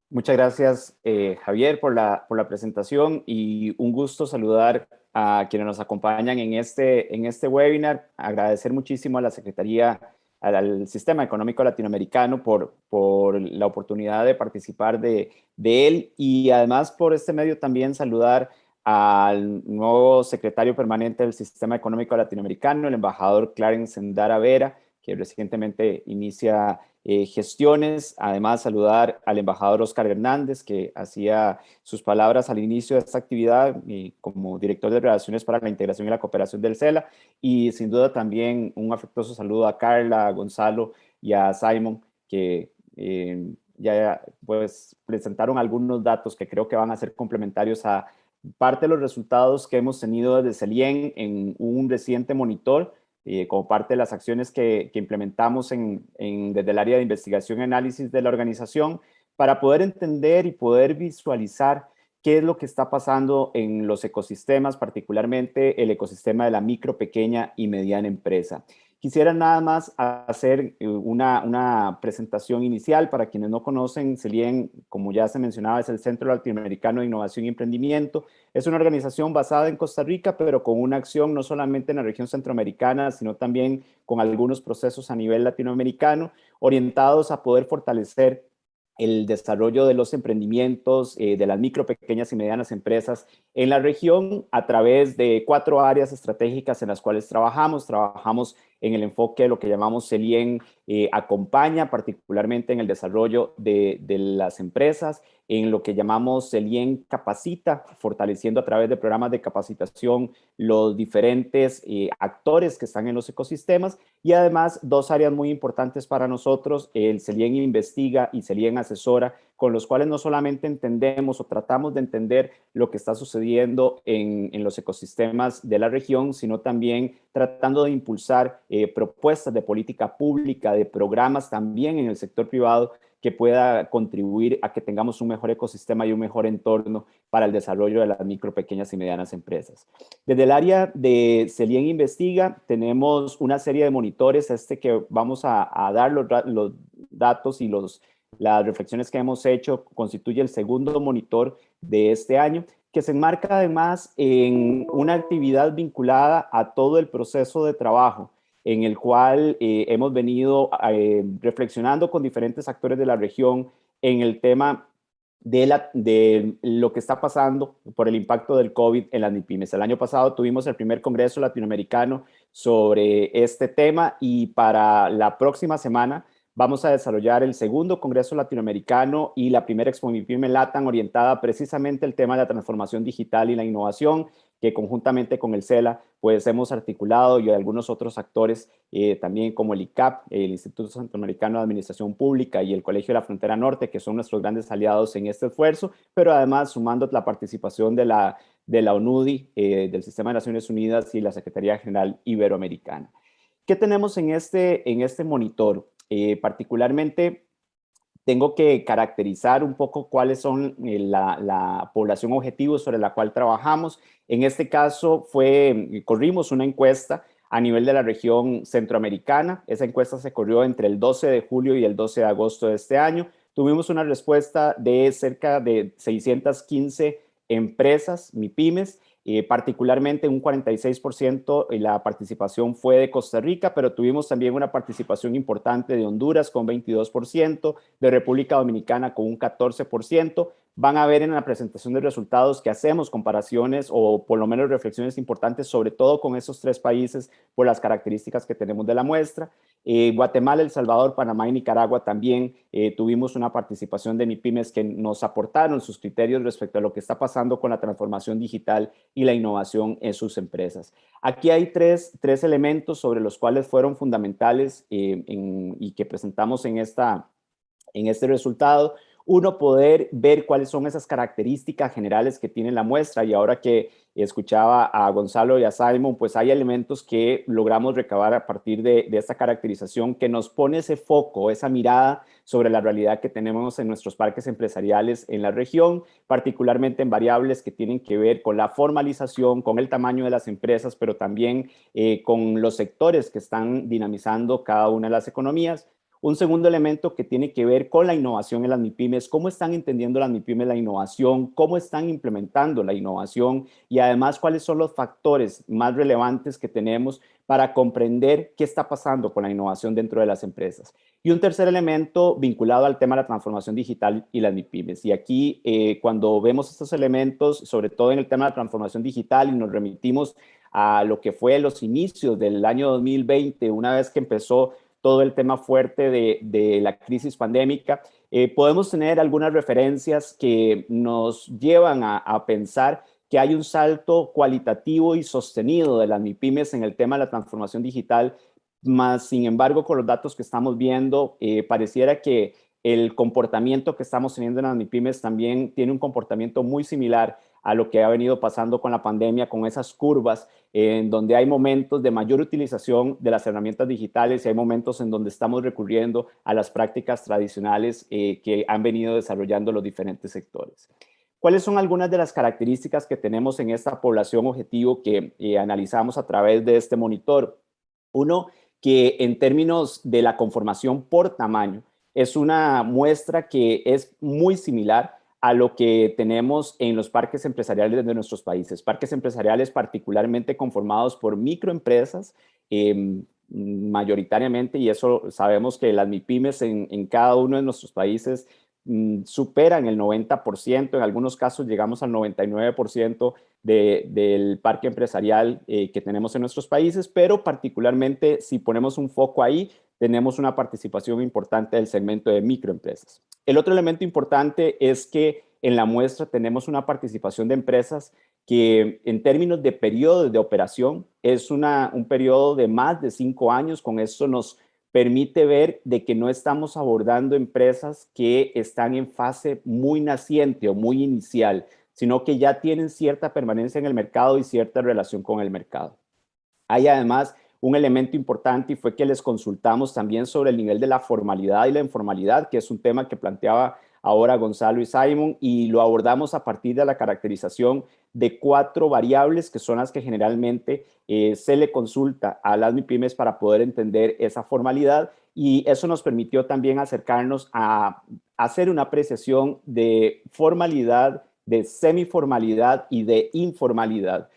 Muchas gracias, Javier, por la presentación, y un gusto saludar a quienes nos acompañan en este webinar. Agradecer muchísimo a la Secretaría, al Sistema Económico Latinoamericano por la oportunidad de participar de él, y además por este medio también saludar al nuevo secretario permanente del Sistema Económico Latinoamericano, el embajador Clarence Endara Vera, que recientemente inicia gestiones. Además, saludar al embajador Oscar Hernández, que hacía sus palabras al inicio de esta actividad como director de Relaciones para la Integración y la Cooperación del CELA, y sin duda también un afectuoso saludo a Carla, a Gonzalo y a Simon, que ya pues presentaron algunos datos que creo que van a ser complementarios a parte de los resultados que hemos tenido desde CELIEM en un reciente monitor, como parte de las acciones que implementamos desde el área de investigación y análisis de la organización, para poder entender y poder visualizar qué es lo que está pasando en los ecosistemas, particularmente el ecosistema de la micro, pequeña y mediana empresa. Quisiera nada más hacer una presentación inicial para quienes no conocen. CELIEM, como ya se mencionaba, es el Centro Latinoamericano de Innovación y Emprendimiento. Es una organización basada en Costa Rica, pero con una acción no solamente en la región centroamericana, sino también con algunos procesos a nivel latinoamericano, orientados a poder fortalecer el desarrollo de los emprendimientos, de las micro, pequeñas y medianas empresas en la región, a través de 4 áreas estratégicas en las cuales trabajamos. Trabajamos en el enfoque de lo que llamamos CELIEM acompaña, particularmente en el desarrollo de las empresas, en lo que llamamos CELIEM capacita, fortaleciendo a través de programas de capacitación los diferentes actores que están en los ecosistemas, y además 2 áreas muy importantes para nosotros, el CELIEM investiga y CELIEM asesora, con los cuales no solamente entendemos o tratamos de entender lo que está sucediendo en los ecosistemas de la región, sino también tratando de impulsar propuestas de política pública, de programas también en el sector privado que pueda contribuir a que tengamos un mejor ecosistema y un mejor entorno para el desarrollo de las micro, pequeñas y medianas empresas. Desde el área de CELIEM Investiga tenemos una serie de monitores que vamos a dar los datos y las reflexiones que hemos hecho. Constituye el segundo monitor de este año, que se enmarca además en una actividad vinculada a todo el proceso de trabajo, en el cual hemos venido reflexionando con diferentes actores de la región en el tema de lo que está pasando por el impacto del COVID en las MIPYMES. El año pasado tuvimos el primer Congreso Latinoamericano sobre este tema, y para la próxima semana vamos a desarrollar el segundo Congreso Latinoamericano y la primera Expo MIPYME LATAM, orientada precisamente al tema de la transformación digital y la innovación, que conjuntamente con el CELA pues hemos articulado, y algunos otros actores también, como el ICAP, el Instituto Centroamericano de Administración Pública, y el Colegio de la Frontera Norte, que son nuestros grandes aliados en este esfuerzo, pero además sumando la participación de la ONUDI, del Sistema de Naciones Unidas, y la Secretaría General Iberoamericana. ¿Qué tenemos en este monitor? Particularmente tengo que caracterizar un poco cuáles son la población objetivo sobre la cual trabajamos. En este caso corrimos una encuesta a nivel de la región centroamericana. Esa encuesta se corrió entre el 12 de julio y el 12 de agosto de este año. Tuvimos una respuesta de cerca de 615 empresas, MIPYMES, particularmente un 46% la participación fue de Costa Rica, pero tuvimos también una participación importante de Honduras con 22%, de República Dominicana con un 14%. Van a ver en la presentación de resultados que hacemos comparaciones o por lo menos reflexiones importantes, sobre todo con esos 3 países por las características que tenemos de la muestra. Guatemala, El Salvador, Panamá y Nicaragua también tuvimos una participación de MIPYMES que nos aportaron sus criterios respecto a lo que está pasando con la transformación digital y la innovación en sus empresas. Aquí hay tres elementos sobre los cuales fueron fundamentales y que presentamos en este resultado. Uno, poder ver cuáles son esas características generales que tiene la muestra, y ahora que escuchaba a Gonzalo y a Simon, pues hay elementos que logramos recabar a partir de esta caracterización que nos pone ese foco, esa mirada sobre la realidad que tenemos en nuestros parques empresariales en la región, particularmente en variables que tienen que ver con la formalización, con el tamaño de las empresas, pero también con los sectores que están dinamizando cada una de las economías. Un segundo elemento que tiene que ver con la innovación en las MIPYMES, cómo están entendiendo las MIPYMES la innovación, cómo están implementando la innovación y además cuáles son los factores más relevantes que tenemos para comprender qué está pasando con la innovación dentro de las empresas. Y un tercer elemento vinculado al tema de la transformación digital y las MIPYMES. Y aquí cuando vemos estos elementos, sobre todo en el tema de la transformación digital, y nos remitimos a lo que fue los inicios del año 2020, una vez que empezó todo el tema fuerte de la crisis pandémica, podemos tener algunas referencias que nos llevan a pensar que hay un salto cualitativo y sostenido de las MIPYMES en el tema de la transformación digital, más sin embargo, con los datos que estamos viendo, pareciera que el comportamiento que estamos teniendo en las MIPYMES también tiene un comportamiento muy similar a lo que ha venido pasando con la pandemia, con esas curvas en donde hay momentos de mayor utilización de las herramientas digitales y hay momentos en donde estamos recurriendo a las prácticas tradicionales que han venido desarrollando los diferentes sectores. ¿Cuáles son algunas de las características que tenemos en esta población objetivo que analizamos a través de este monitor? Uno, que en términos de la conformación por tamaño, es una muestra que es muy similar a lo que tenemos en los parques empresariales de nuestros países. Parques empresariales particularmente conformados por microempresas, mayoritariamente, y eso sabemos que las MIPYMES en cada uno de nuestros países superan el 90%, en algunos casos llegamos al 99% del parque empresarial que tenemos en nuestros países, pero particularmente si ponemos un foco ahí, tenemos una participación importante del segmento de microempresas. El otro elemento importante es que en la muestra tenemos una participación de empresas que en términos de periodo de operación es un periodo de más de 5 años. Con eso nos permite ver de que no estamos abordando empresas que están en fase muy naciente o muy inicial, sino que ya tienen cierta permanencia en el mercado y cierta relación con el mercado. Hay además un elemento importante y fue que les consultamos también sobre el nivel de la formalidad y la informalidad, que es un tema que planteaba ahora Gonzalo y Simon, y lo abordamos a partir de la caracterización de 4 variables que son las que generalmente se le consulta a las MIPYMES para poder entender esa formalidad, y eso nos permitió también acercarnos a hacer una apreciación de formalidad, de semiformalidad y de informalidad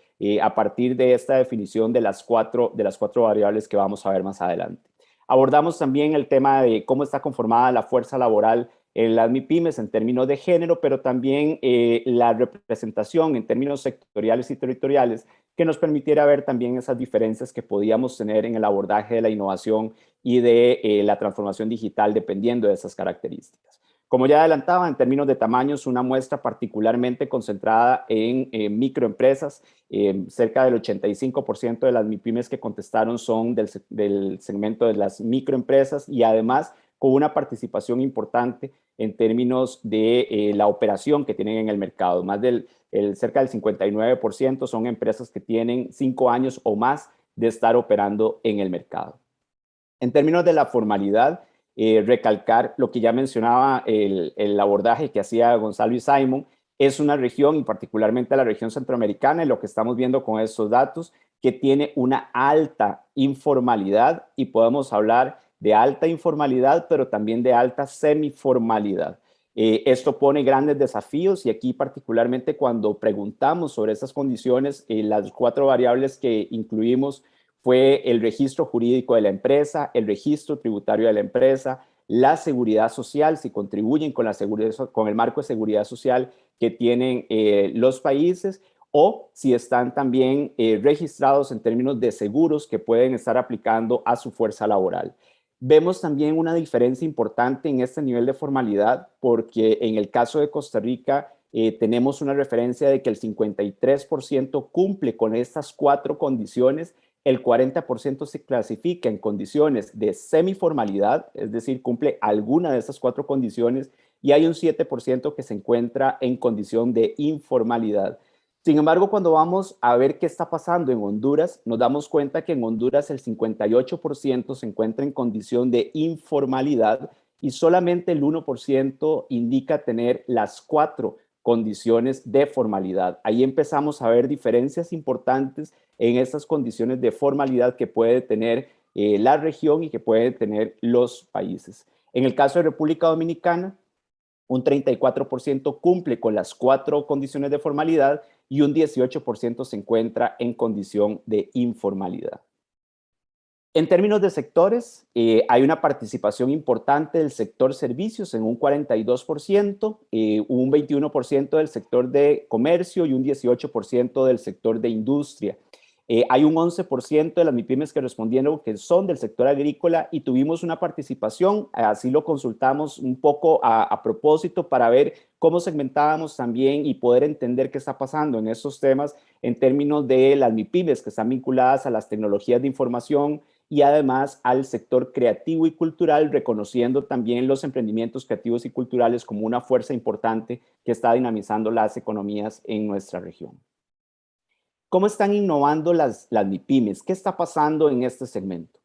a partir de esta definición de las cuatro variables que vamos a ver más adelante. Abordamos también el tema de cómo está conformada la fuerza laboral en las MIPYMES en términos de género, pero también la representación en términos sectoriales y territoriales que nos permitiera ver también esas diferencias que podíamos tener en el abordaje de la innovación y de la transformación digital dependiendo de esas características. Como ya adelantaba, en términos de tamaños, una muestra particularmente concentrada en microempresas. Cerca del 85% de las MIPYMES que contestaron son del segmento de las microempresas y además con una participación importante en términos de la operación que tienen en el mercado. Cerca del 59% son empresas que tienen 5 años o más de estar operando en el mercado. En términos de la formalidad, recalcar lo que ya mencionaba el abordaje que hacía Gonzalo y Simon. Es una región, y particularmente la región centroamericana, y lo que estamos viendo con estos datos, que tiene una alta informalidad, y podemos hablar de alta informalidad, pero también de alta semiformalidad. Esto pone grandes desafíos y aquí particularmente cuando preguntamos sobre estas condiciones, las 4 variables que incluimos fue el registro jurídico de la empresa, el registro tributario de la empresa, la seguridad social, si contribuyen con, con el marco de seguridad social que tienen los países, o si están también registrados en términos de seguros que pueden estar aplicando a su fuerza laboral. Vemos también una diferencia importante en este nivel de formalidad porque en el caso de Costa Rica tenemos una referencia de que el 53% cumple con estas 4 condiciones, el 40% se clasifica en condiciones de semiformalidad, es decir, cumple alguna de estas 4 condiciones, y hay un 7% que se encuentra en condición de informalidad. Sin embargo, cuando vamos a ver qué está pasando en Honduras, nos damos cuenta que en Honduras el 58% se encuentra en condición de informalidad y solamente el 1% indica tener las 4 condiciones de formalidad. Ahí empezamos a ver diferencias importantes en estas condiciones de formalidad que puede tener la región y que pueden tener los países. En el caso de República Dominicana, un 34% cumple con las 4 condiciones de formalidad y un 18% se encuentra en condición de informalidad. En términos de sectores, hay una participación importante del sector servicios en un 42%, un 21% del sector de comercio y un 18% del sector de industria. Hay un 11% de las MIPYMES que respondieron que son del sector agrícola y tuvimos una participación, así lo consultamos un poco a propósito para ver cómo segmentábamos también y poder entender qué está pasando en estos temas en términos de las MIPYMES que están vinculadas a las tecnologías de información y además al sector creativo y cultural, reconociendo también los emprendimientos creativos y culturales como una fuerza importante que está dinamizando las economías en nuestra región. ¿Cómo están innovando las MIPYMES? ¿Qué está pasando en este segmento?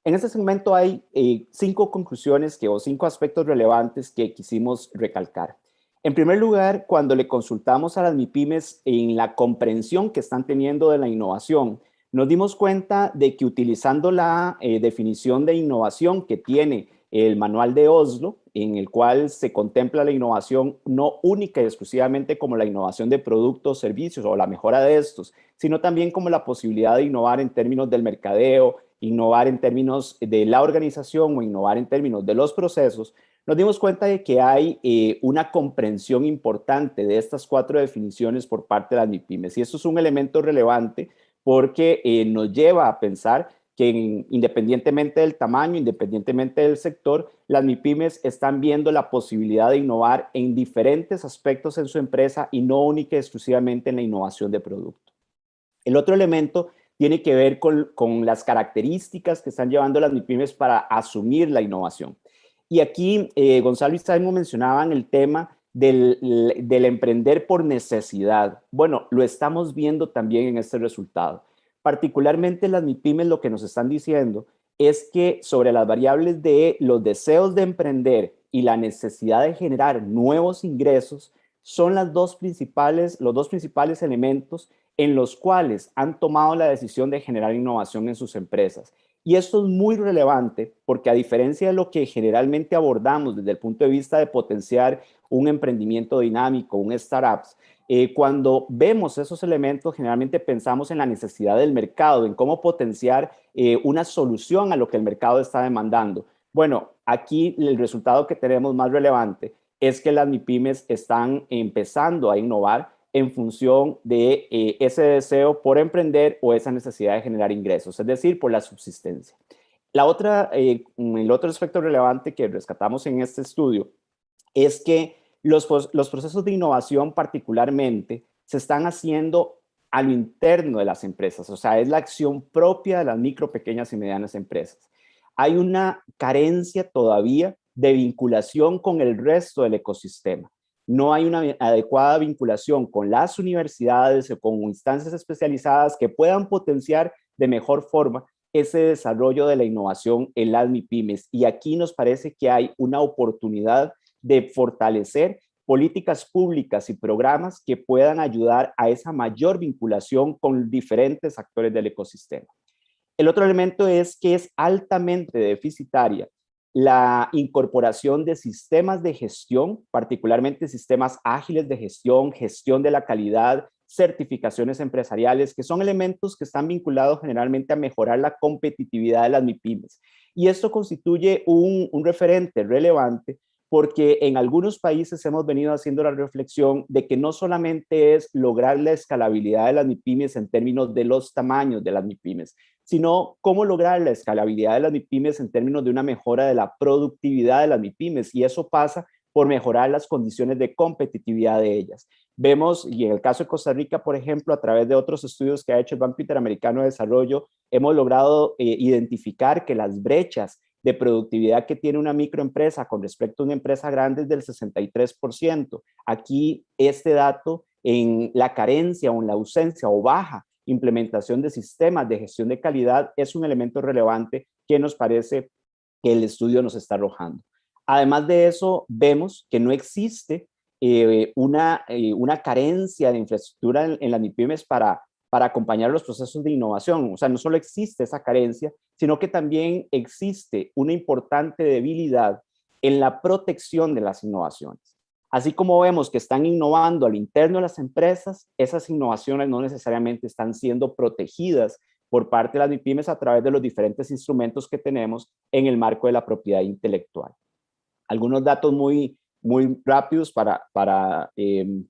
En este segmento hay 5 conclusiones o 5 aspectos relevantes que quisimos recalcar. En primer lugar, cuando le consultamos a las MIPYMES en la comprensión que están teniendo de la innovación, nos dimos cuenta de que utilizando la definición de innovación que tiene el manual de Oslo, en el cual se contempla la innovación no única y exclusivamente como la innovación de productos, servicios o la mejora de estos, sino también como la posibilidad de innovar en términos del mercadeo, innovar en términos de la organización o innovar en términos de los procesos, nos dimos cuenta de que hay una comprensión importante de estas 4 definiciones por parte de las MIPYMES. Y esto es un elemento relevante porque nos lleva a pensar que independientemente del tamaño, independientemente del sector, las MIPYMES están viendo la posibilidad de innovar en diferentes aspectos en su empresa y no única y exclusivamente en la innovación de producto. El otro elemento tiene que ver con las características que están llevando las MIPYMES para asumir la innovación. Y aquí Gonzalo y Simon mencionaban el tema del emprender por necesidad. Bueno, lo estamos viendo también en este resultado. Particularmente las MIPYMES lo que nos están diciendo es que sobre las variables de los deseos de emprender y la necesidad de generar nuevos ingresos son los dos principales elementos en los cuales han tomado la decisión de generar innovación en sus empresas. Y esto es muy relevante porque a diferencia de lo que generalmente abordamos desde el punto de vista de potenciar un emprendimiento dinámico, un startups, cuando vemos esos elementos generalmente pensamos en la necesidad del mercado, en cómo potenciar una solución a lo que el mercado está demandando. Bueno, aquí el resultado que tenemos más relevante es que las MIPYMES están empezando a innovar en función de ese deseo por emprender o esa necesidad de generar ingresos, es decir, por la subsistencia. El otro aspecto relevante que rescatamos en este estudio es que los procesos de innovación particularmente se están haciendo a lo interno de las empresas, o sea, es la acción propia de las micro, pequeñas y medianas empresas. Hay una carencia todavía de vinculación con el resto del ecosistema. No hay una adecuada vinculación con las universidades o con instancias especializadas que puedan potenciar de mejor forma ese desarrollo de la innovación en las MIPYMES. Y aquí nos parece que hay una oportunidad de fortalecer políticas públicas y programas que puedan ayudar a esa mayor vinculación con diferentes actores del ecosistema. El otro elemento es que es altamente deficitaria la incorporación de sistemas de gestión, particularmente sistemas ágiles de gestión, gestión de la calidad, certificaciones empresariales, que son elementos que están vinculados generalmente a mejorar la competitividad de las MIPYMES. Y esto constituye un referente relevante porque en algunos países hemos venido haciendo la reflexión de que no solamente es lograr la escalabilidad de las MIPYMES en términos de los tamaños de las MIPYMES, sino cómo lograr la escalabilidad de las MIPYMES en términos de una mejora de la productividad de las MIPYMES, y eso pasa por mejorar las condiciones de competitividad de ellas. Vemos, y en el caso de Costa Rica, por ejemplo, a través de otros estudios que ha hecho el Banco Interamericano de Desarrollo, hemos logrado identificar que las brechas de productividad que tiene una microempresa con respecto a una empresa grande es del 63%. Aquí este dato en la carencia o en la ausencia o baja implementación de sistemas de gestión de calidad es un elemento relevante que nos parece que el estudio nos está arrojando. Además de eso, vemos que no existe una carencia de infraestructura en las MIPYMES para acompañar los procesos de innovación. O sea, no solo existe esa carencia, sino que también existe una importante debilidad en la protección de las innovaciones. Así como vemos que están innovando al interno de las empresas, esas innovaciones no necesariamente están siendo protegidas por parte de las MIPYMES a través de los diferentes instrumentos que tenemos en el marco de la propiedad intelectual. Algunos datos muy rápidos para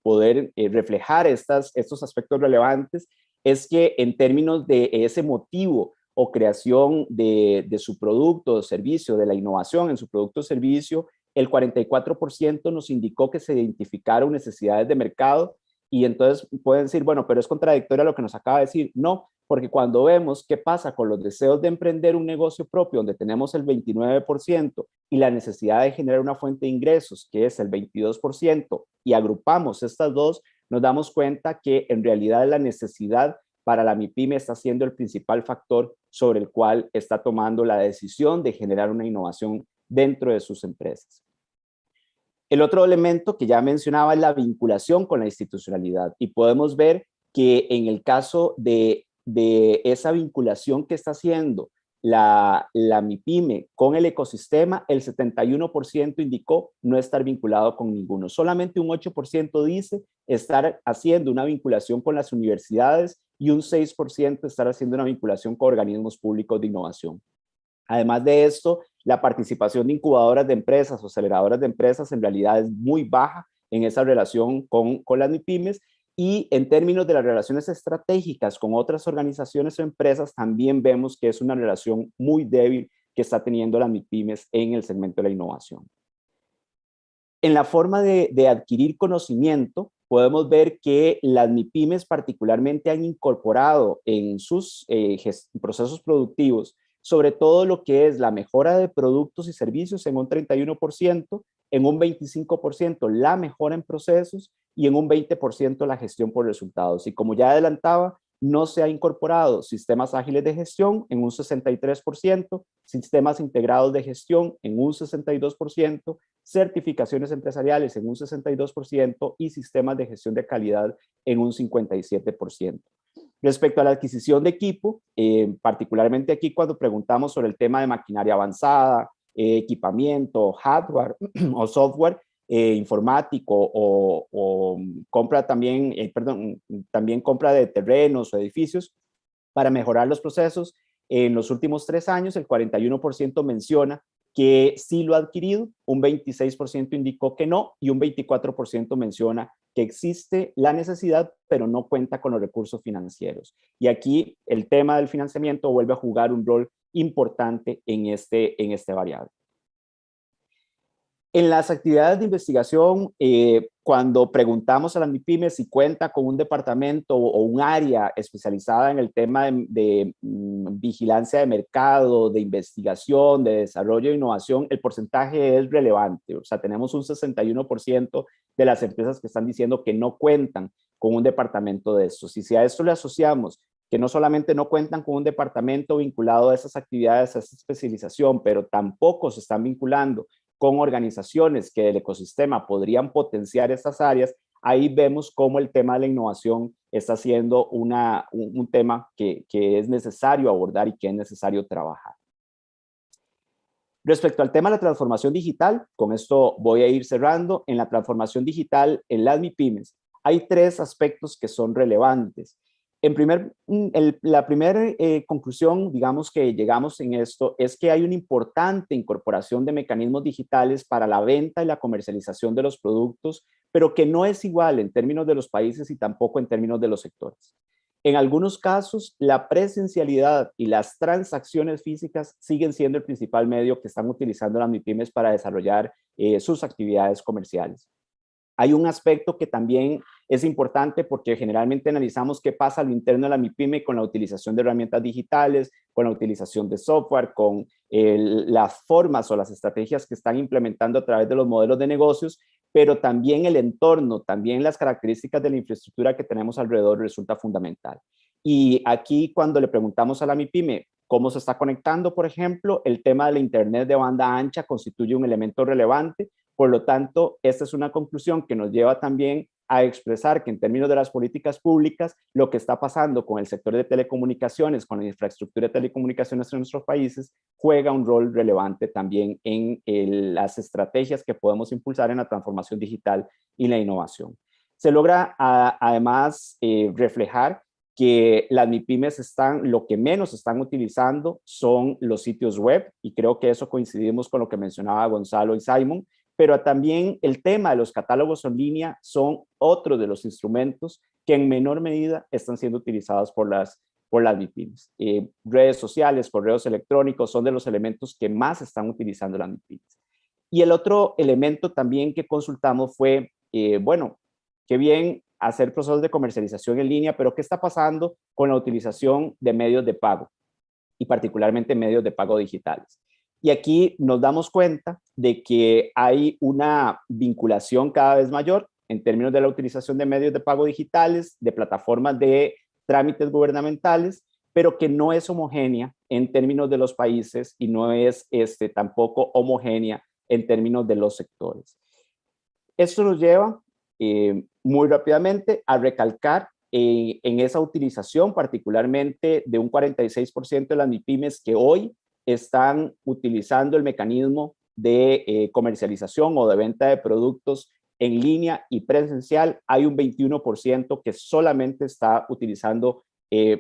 poder reflejar estos aspectos relevantes es que en términos de ese motivo o creación de su producto o servicio, de la innovación en su producto o servicio, el 44% nos indicó que se identificaron necesidades de mercado, y entonces pueden decir, bueno, pero es contradictorio a lo que nos acaba de decir. No, porque cuando vemos qué pasa con los deseos de emprender un negocio propio, donde tenemos el 29%, y la necesidad de generar una fuente de ingresos, que es el 22%, y agrupamos estas dos, nos damos cuenta que en realidad la necesidad para la MIPYME está siendo el principal factor sobre el cual está tomando la decisión de generar una innovación dentro de sus empresas. El otro elemento que ya mencionaba es la vinculación con la institucionalidad, y podemos ver que en el caso de esa vinculación que está haciendo la MIPYME con el ecosistema, el 71% indicó no estar vinculado con ninguno. Solamente un 8% dice estar haciendo una vinculación con las universidades y un 6% estar haciendo una vinculación con organismos públicos de innovación. Además de esto, la participación de incubadoras de empresas o aceleradoras de empresas en realidad es muy baja en esa relación con las MIPYMES, y en términos de las relaciones estratégicas con otras organizaciones o empresas también vemos que es una relación muy débil que está teniendo las MIPYMES en el segmento de la innovación. En la forma de adquirir conocimiento, podemos ver que las MIPYMES particularmente han incorporado en sus procesos productivos sobre todo lo que es la mejora de productos y servicios en un 31%, en un 25% la mejora en procesos y en un 20% la gestión por resultados. Y como ya adelantaba, no se ha incorporado sistemas ágiles de gestión en un 63%, sistemas integrados de gestión en un 62%, certificaciones empresariales en un 62% y sistemas de gestión de calidad en un 57%. Respecto a la adquisición de equipo, particularmente aquí cuando preguntamos sobre el tema de maquinaria avanzada, equipamiento, hardware o software informático o compra también, también compra de terrenos o edificios para mejorar los procesos, en los últimos 3 años el 41% menciona que sí lo ha adquirido, un 26% indicó que no y un 24% menciona que existe la necesidad, pero no cuenta con los recursos financieros. Y aquí el tema del financiamiento vuelve a jugar un rol importante en este variable. En las actividades de investigación, cuando preguntamos a las MIPYMES si cuenta con un departamento o un área especializada en el tema de vigilancia de mercado, de investigación, de desarrollo e innovación, el porcentaje es relevante. O sea, tenemos un 61% de las empresas que están diciendo que no cuentan con un departamento de estos. Y si a esto le asociamos que no solamente no cuentan con un departamento vinculado a esas actividades, a esa especialización, pero tampoco se están vinculando con organizaciones que del ecosistema podrían potenciar estas áreas, ahí vemos cómo el tema de la innovación está siendo un tema que es necesario abordar y que es necesario trabajar. Respecto al tema de la transformación digital, con esto voy a ir cerrando. En la transformación digital en las MIPYMES hay tres aspectos que son relevantes. La primera conclusión, digamos, que llegamos en esto es que hay una importante incorporación de mecanismos digitales para la venta y la comercialización de los productos, pero que no es igual en términos de los países y tampoco en términos de los sectores. En algunos casos, la presencialidad y las transacciones físicas siguen siendo el principal medio que están utilizando las MIPYMES para desarrollar sus actividades comerciales. Hay un aspecto que también es importante porque generalmente analizamos qué pasa a lo interno de la MIPYME con la utilización de herramientas digitales, con la utilización de software, con las formas o las estrategias que están implementando a través de los modelos de negocios, pero también el entorno, también las características de la infraestructura que tenemos alrededor resulta fundamental. Y aquí cuando le preguntamos a la MIPYME cómo se está conectando, por ejemplo, el tema de la internet de banda ancha constituye un elemento relevante. Por lo tanto, esta es una conclusión que nos lleva también a expresar que en términos de las políticas públicas, lo que está pasando con el sector de telecomunicaciones, con la infraestructura de telecomunicaciones en nuestros países, juega un rol relevante también en las estrategias que podemos impulsar en la transformación digital y la innovación. Se logra además reflejar que las MIPYMES lo que menos están utilizando son los sitios web, y creo que eso coincidimos con lo que mencionaba Gonzalo y Simon, pero también el tema de los catálogos en línea son otro de los instrumentos que en menor medida están siendo utilizados por las MIPYMES. Redes sociales, correos electrónicos son de los elementos que más están utilizando las MIPYMES. Y el otro elemento también que consultamos fue, bueno, qué bien hacer procesos de comercialización en línea, pero ¿qué está pasando con la utilización de medios de pago? Y particularmente medios de pago digitales. Y aquí nos damos cuenta de que hay una vinculación cada vez mayor en términos de la utilización de medios de pago digitales, de plataformas de trámites gubernamentales, pero que no es homogénea en términos de los países y no es tampoco homogénea en términos de los sectores. Esto nos lleva muy rápidamente a recalcar en esa utilización, particularmente de un 46% de las MIPYMES que hoy están utilizando el mecanismo de comercialización o de venta de productos en línea y presencial. Hay un 21% que solamente está utilizando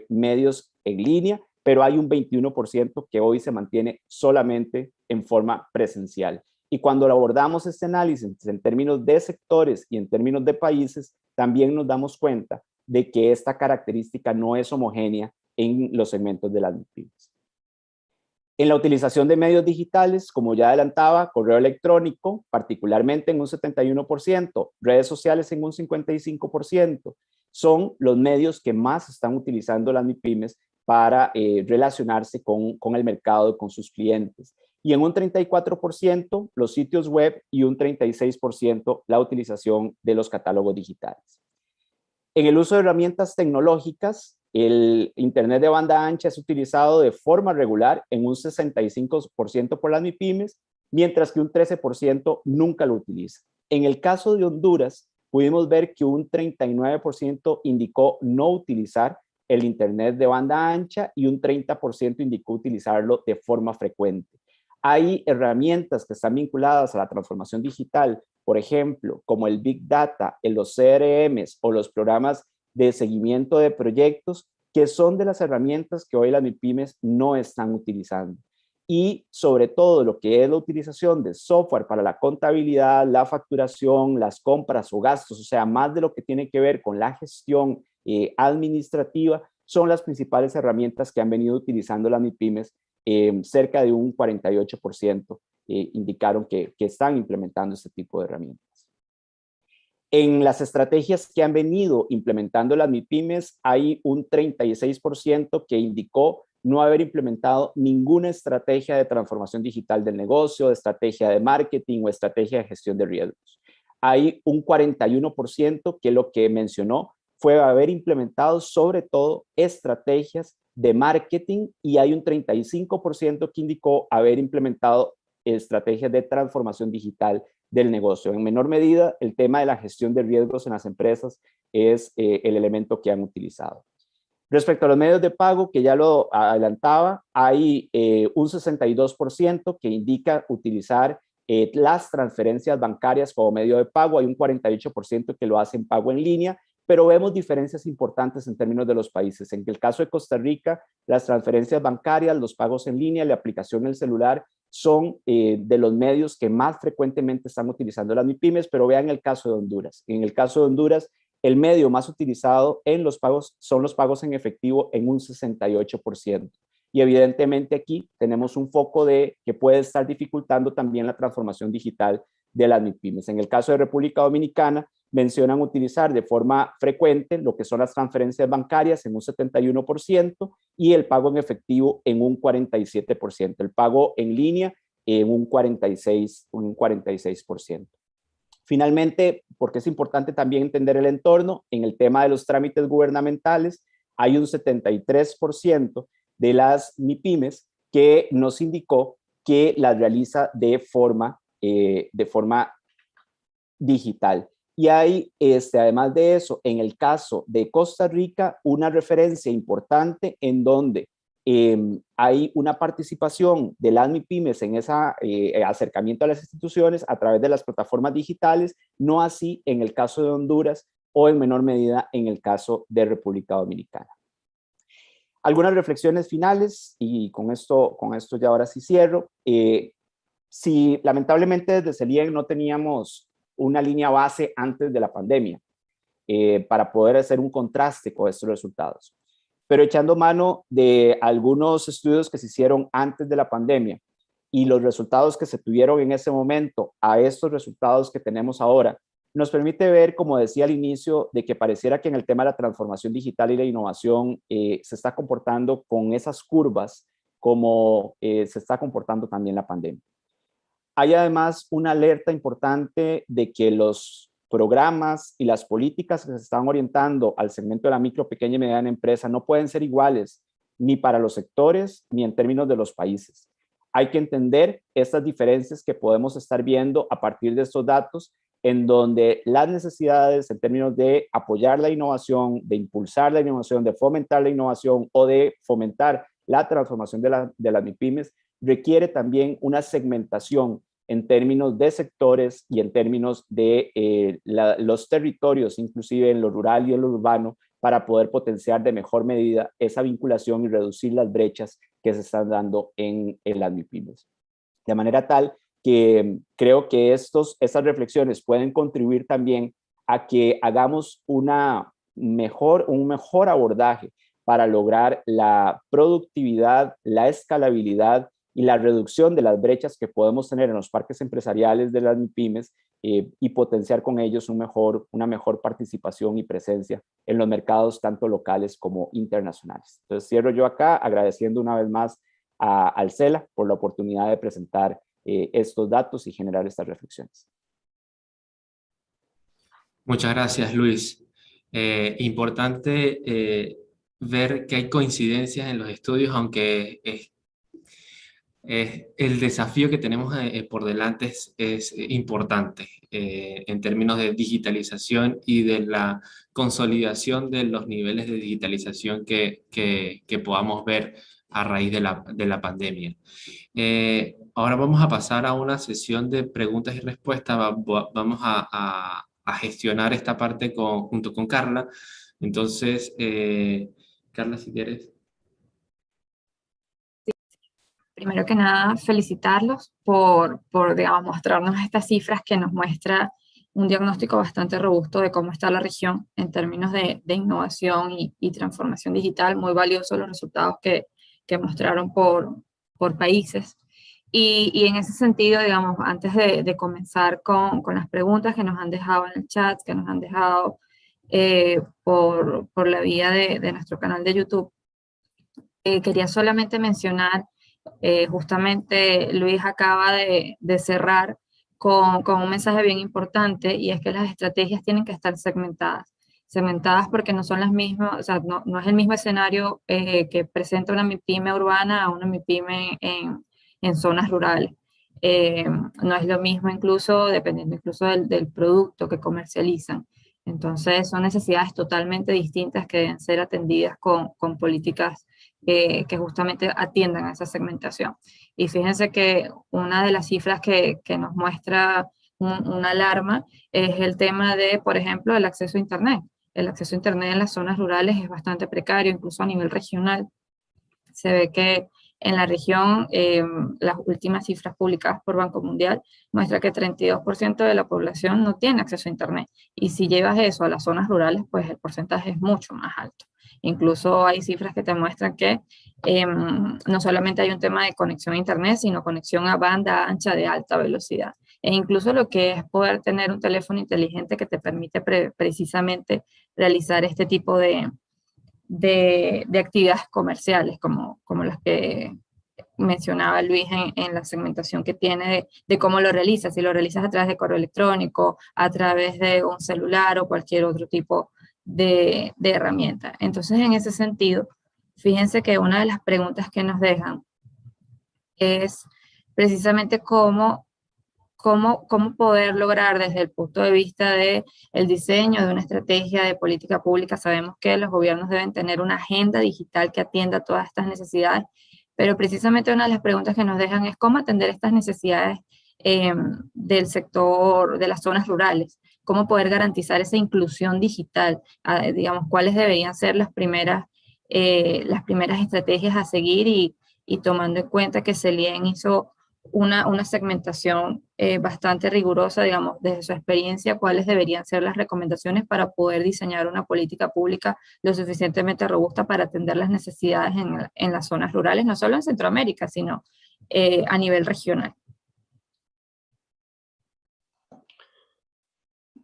medios en línea, pero hay un 21% que hoy se mantiene solamente en forma presencial. Y cuando abordamos este análisis en términos de sectores y en términos de países, también nos damos cuenta de que esta característica no es homogénea en los segmentos de las MIPYMES. En la utilización de medios digitales, como ya adelantaba, correo electrónico, particularmente en un 71%, redes sociales en un 55%, son los medios que más están utilizando las MIPYMES para relacionarse con el mercado y con sus clientes. Y en un 34% los sitios web y un 36% la utilización de los catálogos digitales. En el uso de herramientas tecnológicas, el Internet de banda ancha es utilizado de forma regular en un 65% por las MIPYMES, mientras que un 13% nunca lo utiliza. En el caso de Honduras, pudimos ver que un 39% indicó no utilizar el Internet de banda ancha y un 30% indicó utilizarlo de forma frecuente. Hay herramientas que están vinculadas a la transformación digital, por ejemplo, como el Big Data, los CRMs o los programas de seguimiento de proyectos, que son de las herramientas que hoy las MIPYMES no están utilizando. Y sobre todo lo que es la utilización de software para la contabilidad, la facturación, las compras o gastos, o sea, más de lo que tiene que ver con la gestión administrativa, son las principales herramientas que han venido utilizando las MIPYMES. Cerca de un 48% indicaron que están implementando este tipo de herramientas. En las estrategias que han venido implementando las MIPYMES, hay un 36% que indicó no haber implementado ninguna estrategia de transformación digital del negocio, de estrategia de marketing o estrategia de gestión de riesgos. Hay un 41% que lo que mencionó fue haber implementado sobre todo estrategias de marketing, y hay un 35% que indicó haber implementado estrategias de transformación digital del negocio. En menor medida, el tema de la gestión de riesgos en las empresas es el elemento que han utilizado. Respecto a los medios de pago, que ya lo adelantaba, hay un 62% que indica utilizar las transferencias bancarias como medio de pago, hay un 48% que lo hacen pago en línea, pero vemos diferencias importantes en términos de los países. En el caso de Costa Rica, las transferencias bancarias, los pagos en línea, la aplicación en el celular son de los medios que más frecuentemente están utilizando las MIPYMES, pero vean el caso de Honduras. En el caso de Honduras, el medio más utilizado en los pagos son los pagos en efectivo en un 68%. Y evidentemente aquí tenemos un foco de que puede estar dificultando también la transformación digital de las MIPYMES. En el caso de República Dominicana, mencionan utilizar de forma frecuente lo que son las transferencias bancarias en un 71% y el pago en efectivo en un 47%, el pago en línea en un 46%. Finalmente, porque es importante también entender el entorno, en el tema de los trámites gubernamentales, hay un 73% de las MIPYMES que nos indicó que las realiza de forma digital. Y hay, además de eso, en el caso de Costa Rica, una referencia importante en donde hay una participación de las MIPYMES en ese acercamiento a las instituciones a través de las plataformas digitales, no así en el caso de Honduras o en menor medida en el caso de República Dominicana. Algunas reflexiones finales y con esto ya ahora sí cierro. Si lamentablemente desde CELIEN no teníamos una línea base antes de la pandemia para poder hacer un contraste con estos resultados, pero echando mano de algunos estudios que se hicieron antes de la pandemia y los resultados que se tuvieron en ese momento a estos resultados que tenemos ahora, nos permite ver, como decía al inicio, de que pareciera que en el tema de la transformación digital y la innovación se está comportando con esas curvas como se está comportando también la pandemia. Hay además una alerta importante de que los programas y las políticas que se están orientando al segmento de la micro, pequeña y mediana empresa no pueden ser iguales ni para los sectores ni en términos de los países. Hay que entender estas diferencias que podemos estar viendo a partir de estos datos, en donde las necesidades en términos de apoyar la innovación, de impulsar la innovación, de fomentar la innovación o de fomentar la transformación de las MIPYMES requiere también una segmentación en términos de sectores y en términos de los territorios, inclusive en lo rural y en lo urbano, para poder potenciar de mejor medida esa vinculación y reducir las brechas que se están dando en las MIPYMES. De manera tal que creo que estas reflexiones pueden contribuir también a que hagamos un mejor abordaje para lograr la productividad, la escalabilidad y la reducción de las brechas que podemos tener en los parques empresariales de las MIPYMES y potenciar con ellos una mejor participación y presencia en los mercados tanto locales como internacionales. Entonces cierro yo acá agradeciendo una vez más al CELA por la oportunidad de presentar estos datos y generar estas reflexiones. Muchas gracias, Luis. Importante ver que hay coincidencias en los estudios, aunque el desafío que tenemos por delante es importante en términos de digitalización y de la consolidación de los niveles de digitalización que podamos ver a raíz de la pandemia. Ahora vamos a pasar a una sesión de preguntas y respuestas. Vamos a gestionar esta parte junto con Carla. Entonces, Carla, si quieres. Primero que nada, felicitarlos por digamos, mostrarnos estas cifras que nos muestra un diagnóstico bastante robusto de cómo está la región en términos de innovación y transformación digital. Muy valiosos los resultados que mostraron por países. Y en ese sentido, digamos, antes de comenzar con las preguntas que nos han dejado en el chat, que nos han dejado por la vía de nuestro canal de YouTube, quería solamente mencionar, justamente Luis acaba de cerrar con un mensaje bien importante, y es que las estrategias tienen que estar segmentadas porque no son las mismas, o sea, no es el mismo escenario que presenta una MIPYME urbana a una MIPYME en zonas rurales. No es lo mismo incluso, dependiendo incluso del producto que comercializan. Entonces son necesidades totalmente distintas que deben ser atendidas con políticas que justamente atiendan a esa segmentación. Y fíjense que una de las cifras que nos muestra una alarma es el tema de, por ejemplo, el acceso a Internet. El acceso a Internet en las zonas rurales es bastante precario, incluso a nivel regional. Se ve que en la región, las últimas cifras publicadas por Banco Mundial muestra que 32% de la población no tiene acceso a Internet. Y si llevas eso a las zonas rurales, pues el porcentaje es mucho más alto. Incluso hay cifras que te muestran que no solamente hay un tema de conexión a Internet, sino conexión a banda ancha de alta velocidad. E incluso lo que es poder tener un teléfono inteligente que te permite precisamente realizar este tipo de actividades comerciales, como las que mencionaba Luis en la segmentación que tiene de cómo lo realizas, si lo realizas a través de correo electrónico, a través de un celular o cualquier otro tipo de herramienta. Entonces, en ese sentido, fíjense que una de las preguntas que nos dejan es precisamente cómo poder lograr desde el punto de vista del diseño de una estrategia de política pública. Sabemos que los gobiernos deben tener una agenda digital que atienda todas estas necesidades, pero precisamente una de las preguntas que nos dejan es cómo atender estas necesidades del sector, de las zonas rurales, cómo poder garantizar esa inclusión digital, digamos, cuáles deberían ser las primeras estrategias a seguir y tomando en cuenta que CELIEN hizo una segmentación bastante rigurosa, digamos, desde su experiencia, cuáles deberían ser las recomendaciones para poder diseñar una política pública lo suficientemente robusta para atender las necesidades en las zonas rurales, no solo en Centroamérica, sino a nivel regional.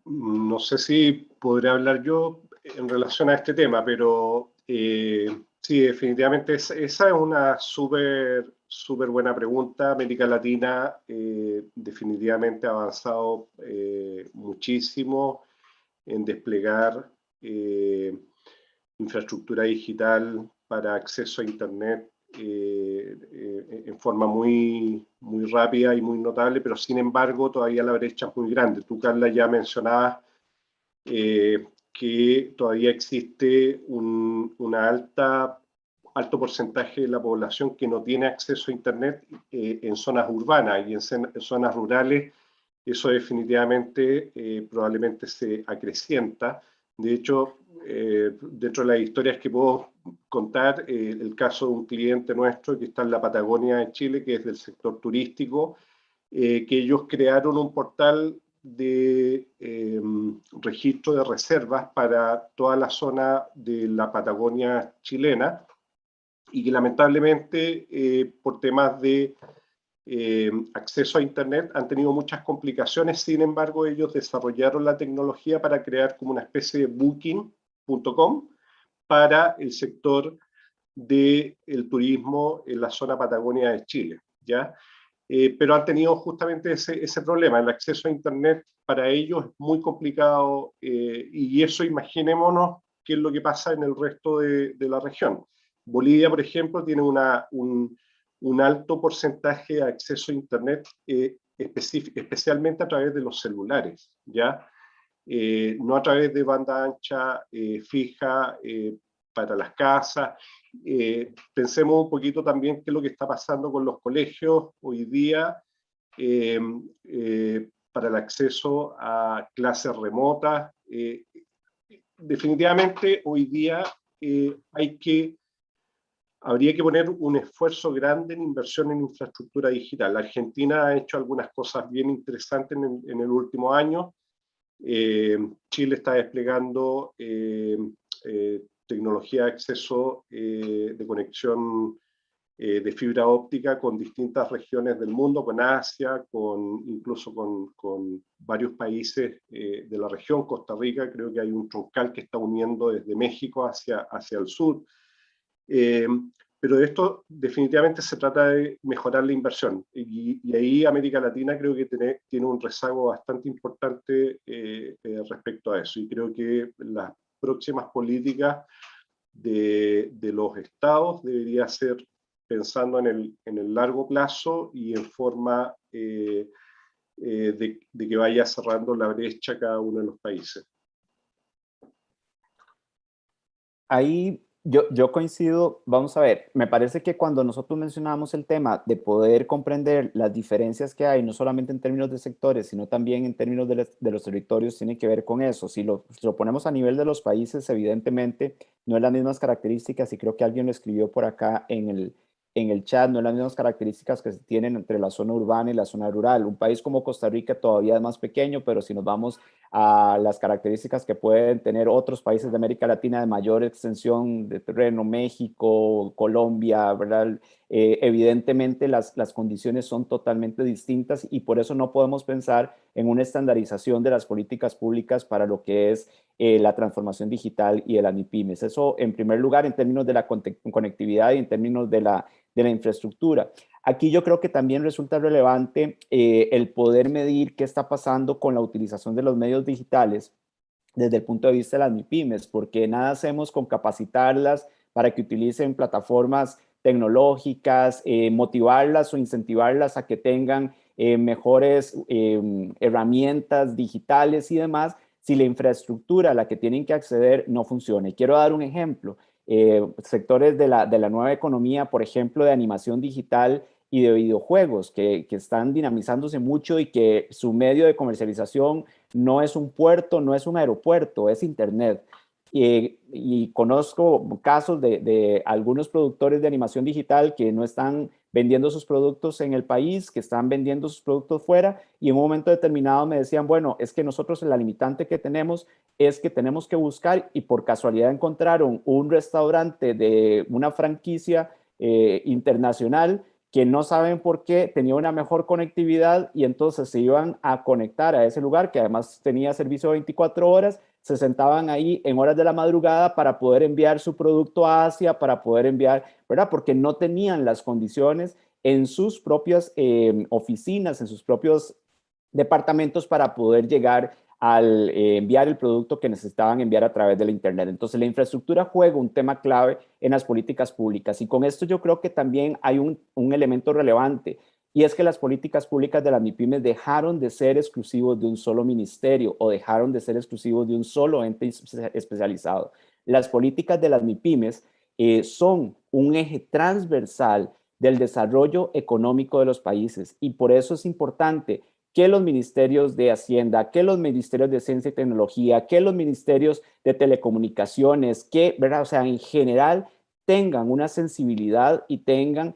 No sé si podré hablar yo en relación a este tema, pero sí, definitivamente esa es una súper buena pregunta. América Latina definitivamente ha avanzado muchísimo en desplegar infraestructura digital para acceso a Internet en forma muy rápida y muy notable, pero sin embargo todavía la brecha es muy grande. Tú, Carla, ya mencionabas que todavía existe un alto porcentaje de la población que no tiene acceso a Internet en zonas urbanas, y en zonas rurales eso definitivamente probablemente se acrecienta. De hecho, dentro de las historias que puedo contar, el caso de un cliente nuestro que está en la Patagonia de Chile, que es del sector turístico, que ellos crearon un portal de registro de reservas para toda la zona de la Patagonia chilena, y que lamentablemente por temas de acceso a Internet han tenido muchas complicaciones. Sin embargo, ellos desarrollaron la tecnología para crear como una especie de booking.com para el sector del turismo en la zona Patagonia de Chile, ¿ya? Pero han tenido justamente ese problema. El acceso a Internet para ellos es muy complicado, y eso imaginémonos qué es lo que pasa en el resto de la región. Bolivia, por ejemplo, tiene un alto porcentaje de acceso a Internet, especialmente a través de los celulares, ¿ya? No a través de banda ancha fija para las casas. Pensemos un poquito también qué es lo que está pasando con los colegios hoy día para el acceso a clases remotas. Definitivamente hoy día habría que poner un esfuerzo grande en inversión en infraestructura digital. La Argentina ha hecho algunas cosas bien interesantes en el último año. Chile está desplegando tecnología de acceso de conexión de fibra óptica con distintas regiones del mundo, con Asia, incluso con varios países de la región. Costa Rica, creo que hay un troncal que está uniendo desde México hacia el sur. Pero de esto definitivamente se trata de mejorar la inversión, y ahí América Latina creo que tiene un rezago bastante importante respecto a eso, y creo que las próximas políticas de los estados debería ser pensando en el largo plazo y en forma de que vaya cerrando la brecha cada uno de los países. Ahí yo coincido, vamos a ver, me parece que cuando nosotros mencionamos el tema de poder comprender las diferencias que hay, no solamente en términos de sectores, sino también en términos de los territorios, tiene que ver con eso. Si lo ponemos a nivel de los países, evidentemente no es las mismas características, y creo que alguien lo escribió por acá en el chat, no es las mismas características que se tienen entre la zona urbana y la zona rural. Un país como Costa Rica todavía es más pequeño, pero si nos vamos a las características que pueden tener otros países de América Latina de mayor extensión de terreno, México, Colombia, ¿verdad? Evidentemente las condiciones son totalmente distintas, y por eso no podemos pensar en una estandarización de las políticas públicas para lo que es la transformación digital y de las MIPYMES. Eso en primer lugar en términos de la conectividad y en términos de la infraestructura. Aquí yo creo que también resulta relevante el poder medir qué está pasando con la utilización de los medios digitales desde el punto de vista de las MIPYMES, porque nada hacemos con capacitarlas para que utilicen plataformas tecnológicas, motivarlas o incentivarlas a que tengan mejores herramientas digitales y demás, si la infraestructura a la que tienen que acceder no funciona. Y quiero dar un ejemplo. Sectores de la nueva economía, por ejemplo, de animación digital y de videojuegos, que están dinamizándose mucho, y que su medio de comercialización no es un puerto, no es un aeropuerto, es Internet. Y conozco casos de algunos productores de animación digital que no están vendiendo sus productos en el país, que están vendiendo sus productos fuera, y en un momento determinado me decían, bueno, es que nosotros la limitante que tenemos es que tenemos que buscar, y por casualidad encontraron un restaurante de una franquicia internacional que no saben por qué tenía una mejor conectividad, y entonces se iban a conectar a ese lugar que además tenía servicio 24 horas, se sentaban ahí en horas de la madrugada para poder enviar su producto a Asia, para poder enviar, ¿verdad? Porque no tenían las condiciones en sus propias oficinas, en sus propios departamentos, para poder llegar al enviar el producto que necesitaban enviar a través de la Internet. Entonces, la infraestructura juega un tema clave en las políticas públicas, y con esto yo creo que también hay un elemento relevante, y es que las políticas públicas de las MIPYMES dejaron de ser exclusivos de un solo ministerio, o dejaron de ser exclusivos de un solo ente especializado. Las políticas de las MIPYMES son un eje transversal del desarrollo económico de los países, y por eso es importante que los ministerios de Hacienda, que los ministerios de Ciencia y Tecnología, que los ministerios de Telecomunicaciones, que, ¿verdad? O sea, en general tengan una sensibilidad y tengan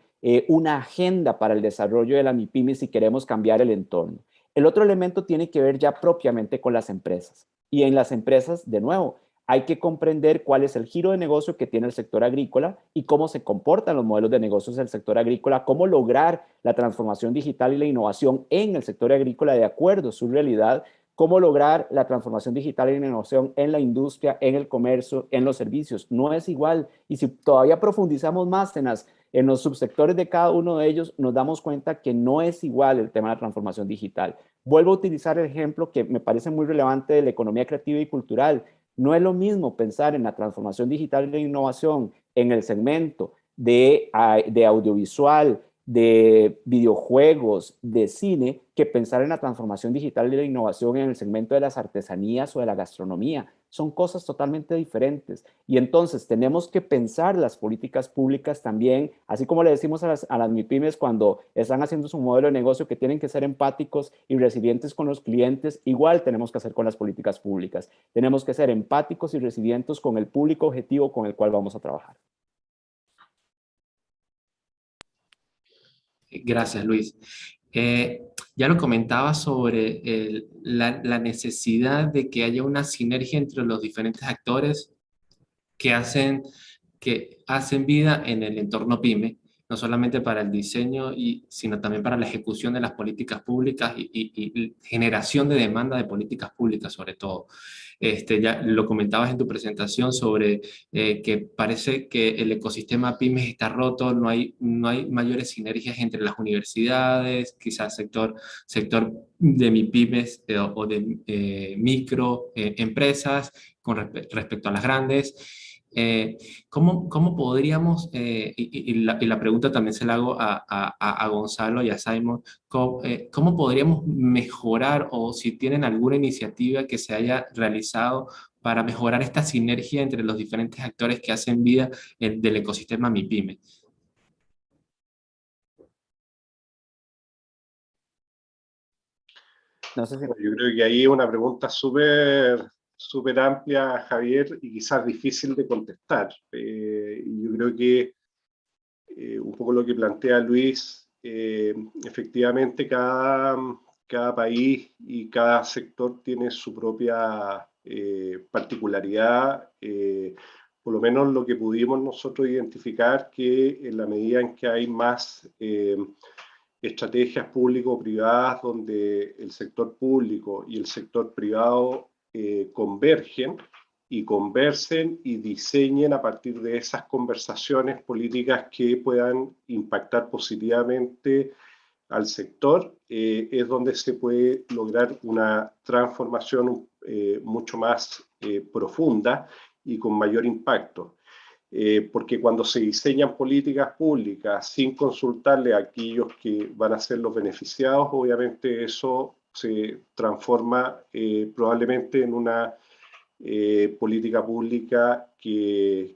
una agenda para el desarrollo de la MIPYME si queremos cambiar el entorno. El otro elemento tiene que ver ya propiamente con las empresas. Y en las empresas, de nuevo, hay que comprender cuál es el giro de negocio que tiene el sector agrícola y cómo se comportan los modelos de negocios del sector agrícola, cómo lograr la transformación digital y la innovación en el sector agrícola de acuerdo a su realidad, cómo lograr la transformación digital y la innovación en la industria, en el comercio, en los servicios. No es igual. Y si todavía profundizamos más en los subsectores de cada uno de ellos, nos damos cuenta que no es igual el tema de la transformación digital. Vuelvo a utilizar el ejemplo que me parece muy relevante de la economía creativa y cultural. No es lo mismo pensar en la transformación digital y la innovación en el segmento de audiovisual, de videojuegos, de cine, que pensar en la transformación digital y la innovación en el segmento de las artesanías o de la gastronomía. Son cosas totalmente diferentes. Y entonces tenemos que pensar las políticas públicas también, así como le decimos a las MIPYMES cuando están haciendo su modelo de negocio, que tienen que ser empáticos y resilientes con los clientes, igual tenemos que hacer con las políticas públicas. Tenemos que ser empáticos y resilientes con el público objetivo con el cual vamos a trabajar. Gracias, Luis. Ya lo comentaba sobre la necesidad de que haya una sinergia entre los diferentes actores que hacen vida en el entorno PYME, no solamente para el diseño, sino también para la ejecución de las políticas públicas y generación de demanda de políticas públicas, sobre todo. Ya lo comentabas en tu presentación sobre que parece que el ecosistema PYME está roto, no hay mayores sinergias entre las universidades, quizás sector de MIPYMES o de micro empresas con respecto a las grandes. ¿Cómo podríamos, y la pregunta también se la hago a Gonzalo y a Simon, ¿cómo podríamos mejorar, o si tienen alguna iniciativa que se haya realizado para mejorar esta sinergia entre los diferentes actores que hacen vida del ecosistema MIPYME? No sé si... Yo creo que ahí es una pregunta súper amplia, Javier, y quizás difícil de contestar. Y yo creo que un poco lo que plantea Luis, efectivamente cada país y cada sector tiene su propia particularidad. Por lo menos lo que pudimos nosotros identificar, que en la medida en que hay más estrategias público-privadas donde el sector público y el sector privado convergen y conversen y diseñen a partir de esas conversaciones políticas que puedan impactar positivamente al sector, es donde se puede lograr una transformación mucho más profunda y con mayor impacto. Porque cuando se diseñan políticas públicas sin consultarle a aquellos que van a ser los beneficiados, obviamente eso se transforma probablemente en una política pública que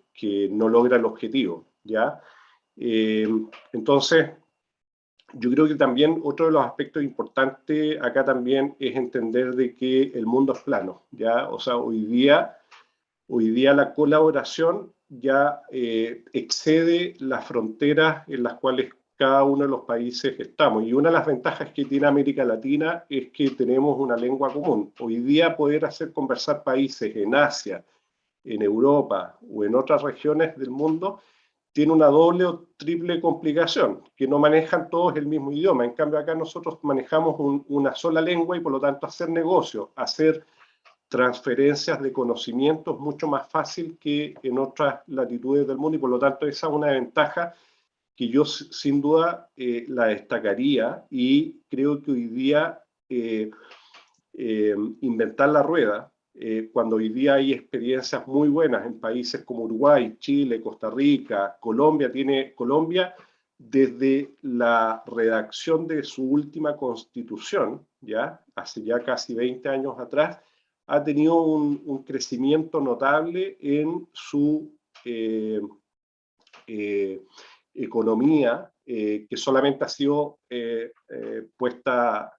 no logra el objetivo, ¿ya? Entonces, yo creo que también otro de los aspectos importantes acá también es entender de que el mundo es plano, ¿ya? O sea, hoy día la colaboración ya excede las fronteras en las cuales cada uno de los países estamos. Y una de las ventajas que tiene América Latina es que tenemos una lengua común. Hoy día poder hacer conversar países en Asia, en Europa o en otras regiones del mundo tiene una doble o triple complicación, que no manejan todos el mismo idioma. En cambio acá nosotros manejamos una sola lengua y por lo tanto hacer negocios, hacer transferencias de conocimientos mucho más fácil que en otras latitudes del mundo, y por lo tanto esa es una ventaja que yo sin duda la destacaría, y creo que hoy día inventar la rueda, cuando hoy día hay experiencias muy buenas en países como Uruguay, Chile, Costa Rica, Colombia desde la redacción de su última constitución, ¿ya? Hace ya casi 20 años atrás, ha tenido un crecimiento notable en su economía, que solamente ha sido puesta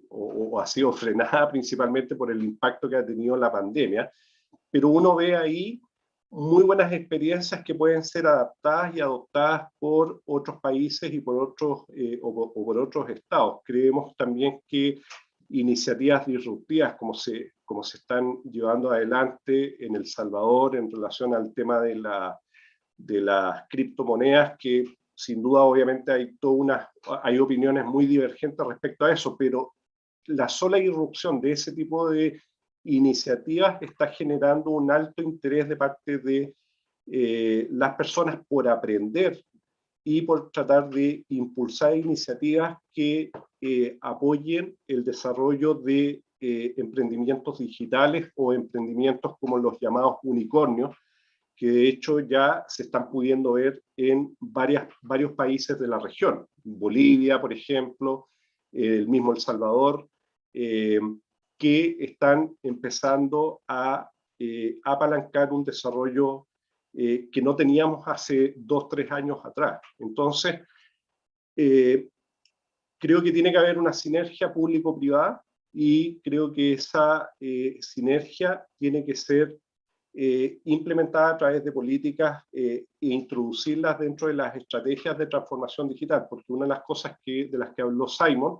o ha sido frenada principalmente por el impacto que ha tenido la pandemia, pero uno ve ahí muy buenas experiencias que pueden ser adaptadas y adoptadas por otros países y por otros, o por otros estados. Creemos también que iniciativas disruptivas como se están llevando adelante en El Salvador en relación al tema de las criptomonedas, que sin duda obviamente hay opiniones muy divergentes respecto a eso, pero la sola irrupción de ese tipo de iniciativas está generando un alto interés de parte de las personas por aprender y por tratar de impulsar iniciativas que apoyen el desarrollo de emprendimientos digitales o emprendimientos como los llamados unicornios, que de hecho ya se están pudiendo ver en varios países de la región. Bolivia, por ejemplo, el mismo El Salvador, que están empezando a apalancar un desarrollo que no teníamos hace 2 o 3 años atrás. Entonces, creo que tiene que haber una sinergia público-privada, y creo que esa sinergia tiene que ser implementada a través de políticas e introducirlas dentro de las estrategias de transformación digital, porque una de las cosas de las que habló Simon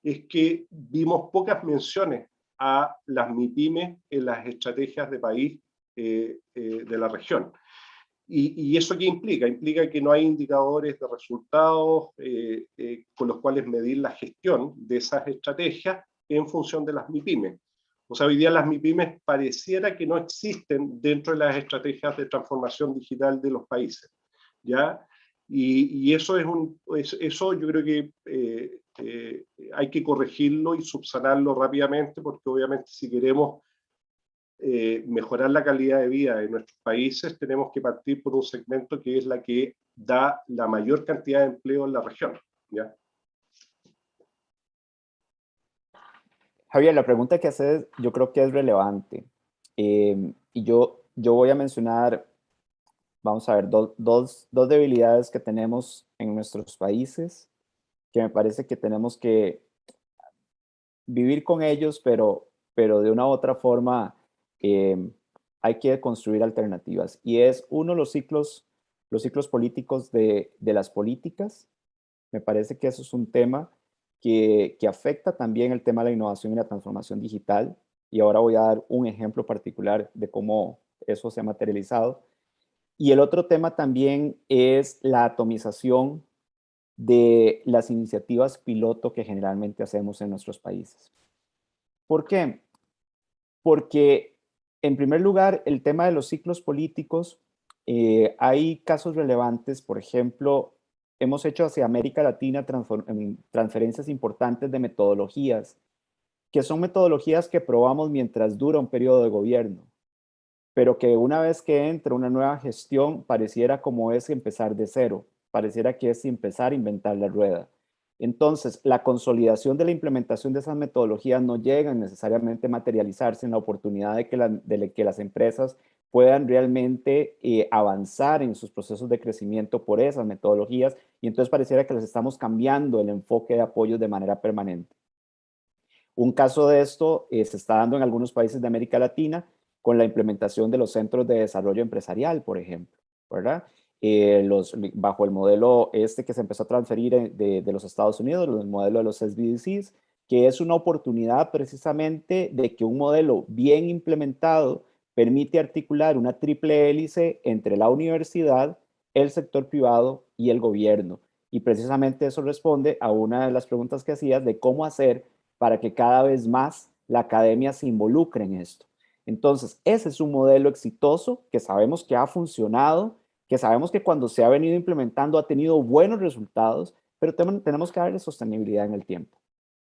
es que vimos pocas menciones a las MIPYMES en las estrategias de país de la región. ¿Y eso qué implica? Implica que no hay indicadores de resultados con los cuales medir la gestión de esas estrategias en función de las MIPYMES. O sea, hoy día las MIPYMES pareciera que no existen dentro de las estrategias de transformación digital de los países, ¿ya? Y eso eso yo creo que hay que corregirlo y subsanarlo rápidamente, porque obviamente si queremos mejorar la calidad de vida de nuestros países, tenemos que partir por un segmento que es la que da la mayor cantidad de empleo en la región, ¿ya? Javier, la pregunta que haces yo creo que es relevante. Y yo voy a mencionar, vamos a ver, dos debilidades que tenemos en nuestros países, que me parece que tenemos que vivir con ellos, pero de una u otra forma hay que construir alternativas. Y es uno, los ciclos políticos de las políticas. Me parece que eso es un tema que afecta también el tema de la innovación y la transformación digital. Y ahora voy a dar un ejemplo particular de cómo eso se ha materializado. Y el otro tema también es la atomización de las iniciativas piloto que generalmente hacemos en nuestros países. ¿Por qué? Porque, en primer lugar, el tema de los ciclos políticos, hay casos relevantes. Por ejemplo, hemos hecho hacia América Latina transferencias importantes de metodologías, que son metodologías que probamos mientras dura un periodo de gobierno, pero que una vez que entra una nueva gestión, pareciera como es empezar de cero, pareciera que es empezar a inventar la rueda. Entonces, la consolidación de la implementación de esas metodologías no llega necesariamente a materializarse en la oportunidad de que las empresas puedan realmente avanzar en sus procesos de crecimiento por esas metodologías, y entonces pareciera que les estamos cambiando el enfoque de apoyo de manera permanente. Un caso de esto se está dando en algunos países de América Latina con la implementación de los centros de desarrollo empresarial, por ejemplo, ¿verdad? Bajo el modelo que se empezó a transferir de los Estados Unidos, el modelo de los SBDCs, que es una oportunidad precisamente de que un modelo bien implementado permite articular una triple hélice entre la universidad, el sector privado y el gobierno. Y precisamente eso responde a una de las preguntas que hacías de cómo hacer para que cada vez más la academia se involucre en esto. Entonces, ese es un modelo exitoso que sabemos que ha funcionado, que sabemos que cuando se ha venido implementando ha tenido buenos resultados, pero tenemos que darle sostenibilidad en el tiempo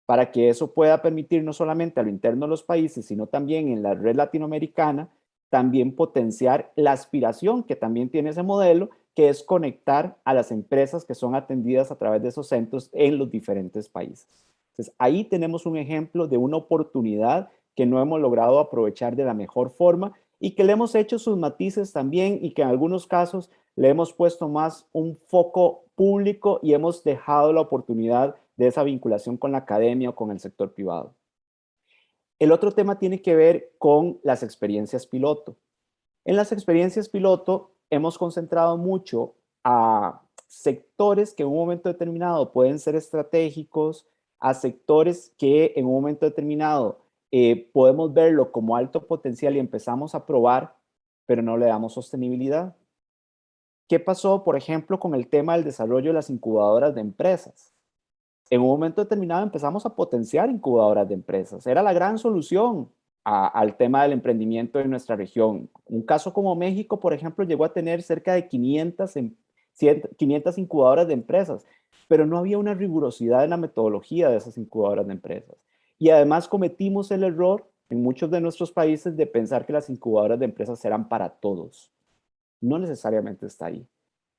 para que eso pueda permitir no solamente a lo interno de los países, sino también en la red latinoamericana, también potenciar la aspiración que también tiene ese modelo, que es conectar a las empresas que son atendidas a través de esos centros en los diferentes países. Entonces, ahí tenemos un ejemplo de una oportunidad que no hemos logrado aprovechar de la mejor forma y que le hemos hecho sus matices también, y que en algunos casos le hemos puesto más un foco público y hemos dejado la oportunidad de esa vinculación con la academia o con el sector privado. El otro tema tiene que ver con las experiencias piloto. En las experiencias piloto hemos concentrado mucho a sectores que en un momento determinado pueden ser estratégicos, a sectores que en un momento determinado podemos verlo como alto potencial y empezamos a probar, pero no le damos sostenibilidad. ¿Qué pasó, por ejemplo, con el tema del desarrollo de las incubadoras de empresas? En un momento determinado empezamos a potenciar incubadoras de empresas. Era la gran solución al tema del emprendimiento en nuestra región. Un caso como México, por ejemplo, llegó a tener cerca de 500 incubadoras de empresas, pero no había una rigurosidad en la metodología de esas incubadoras de empresas. Y además cometimos el error en muchos de nuestros países de pensar que las incubadoras de empresas eran para todos. No necesariamente está ahí.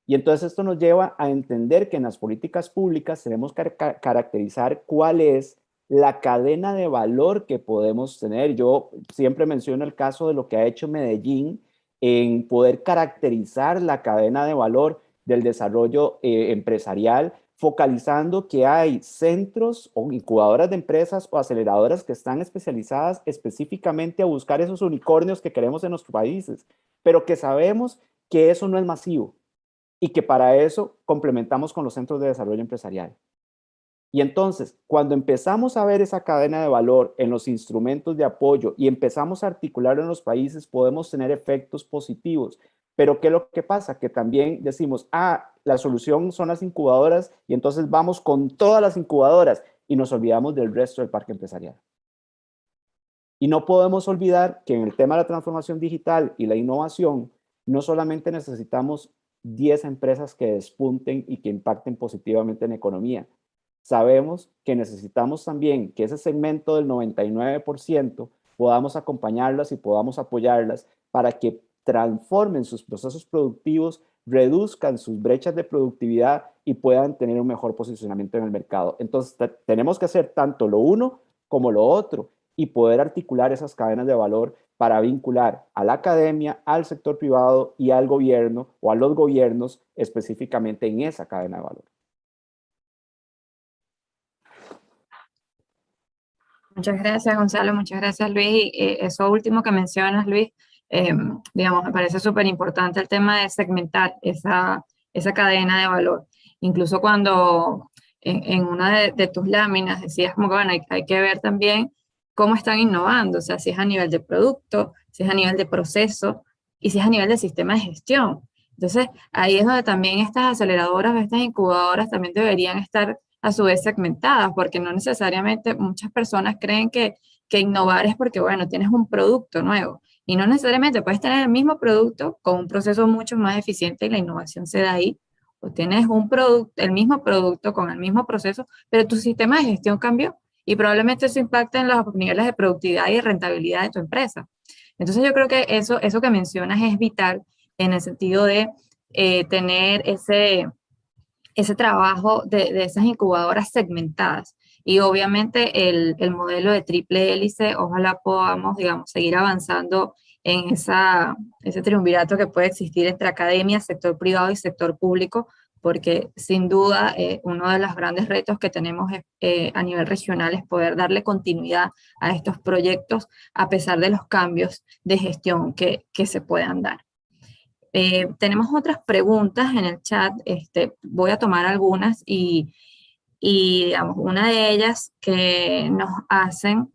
Y entonces esto nos lleva a entender que en las políticas públicas tenemos que caracterizar cuál es la cadena de valor que podemos tener. Yo siempre menciono el caso de lo que ha hecho Medellín en poder caracterizar la cadena de valor del desarrollo empresarial, focalizando que hay centros o incubadoras de empresas o aceleradoras que están especializadas específicamente a buscar esos unicornios que queremos en nuestros países, pero que sabemos que eso no es masivo y que para eso complementamos con los centros de desarrollo empresarial. Y entonces, cuando empezamos a ver esa cadena de valor en los instrumentos de apoyo y empezamos a articularlo en los países, podemos tener efectos positivos. Pero ¿qué es lo que pasa? Que también decimos, la solución son las incubadoras, y entonces vamos con todas las incubadoras y nos olvidamos del resto del parque empresarial. Y no podemos olvidar que en el tema de la transformación digital y la innovación, no solamente necesitamos 10 empresas que despunten y que impacten positivamente en la economía. Sabemos que necesitamos también que ese segmento del 99% podamos acompañarlas y podamos apoyarlas para que transformen sus procesos productivos, reduzcan sus brechas de productividad y puedan tener un mejor posicionamiento en el mercado. Entonces, tenemos que hacer tanto lo uno como lo otro. y poder articular esas cadenas de valor para vincular a la academia, al sector privado y al gobierno o a los gobiernos específicamente en esa cadena de valor. Muchas gracias, Gonzalo. Muchas gracias, Luis. Y eso último que mencionas, Luis, digamos, me parece súper importante el tema de segmentar esa cadena de valor. Incluso cuando en una de tus láminas decías como que, bueno, hay que ver también cómo están innovando, o sea, si es a nivel de producto, si es a nivel de proceso y si es a nivel de sistema de gestión. Entonces, ahí es donde también estas aceleradoras o estas incubadoras también deberían estar a su vez segmentadas, porque no necesariamente muchas personas creen que innovar es porque, bueno, tienes un producto nuevo, y no necesariamente puedes tener el mismo producto con un proceso mucho más eficiente y la innovación se da ahí, o tienes un producto, el mismo producto con el mismo proceso, pero tu sistema de gestión cambió, y probablemente eso impacte en los niveles de productividad y de rentabilidad de tu empresa. Entonces yo creo que eso que mencionas es vital en el sentido de tener ese trabajo de esas incubadoras segmentadas. Y obviamente el modelo de triple hélice, ojalá podamos, digamos, seguir avanzando en ese triunvirato que puede existir entre academia, sector privado y sector público, porque sin duda uno de los grandes retos que tenemos a nivel regional es poder darle continuidad a estos proyectos a pesar de los cambios de gestión que se puedan dar. Tenemos otras preguntas en el chat, voy a tomar algunas y digamos, una de ellas que nos hacen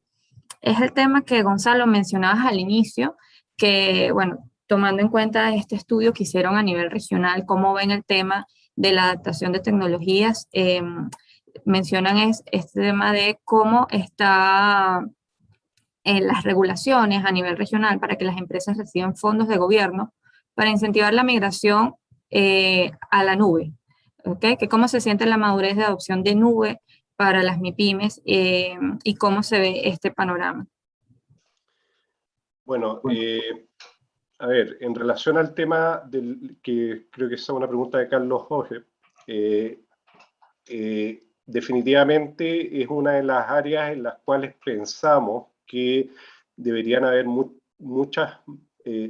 es el tema que Gonzalo mencionabas al inicio, que bueno, tomando en cuenta este estudio que hicieron a nivel regional, cómo ven el tema de la adaptación de tecnologías, mencionan este tema de cómo está en las regulaciones a nivel regional para que las empresas reciban fondos de gobierno para incentivar la migración a la nube, ¿okay? Que cómo se siente la madurez de adopción de nube para las MIPYMES y cómo se ve este panorama. Bueno, a ver, en relación al tema que creo que es una pregunta de Carlos Jorge, definitivamente es una de las áreas en las cuales pensamos que deberían haber muchas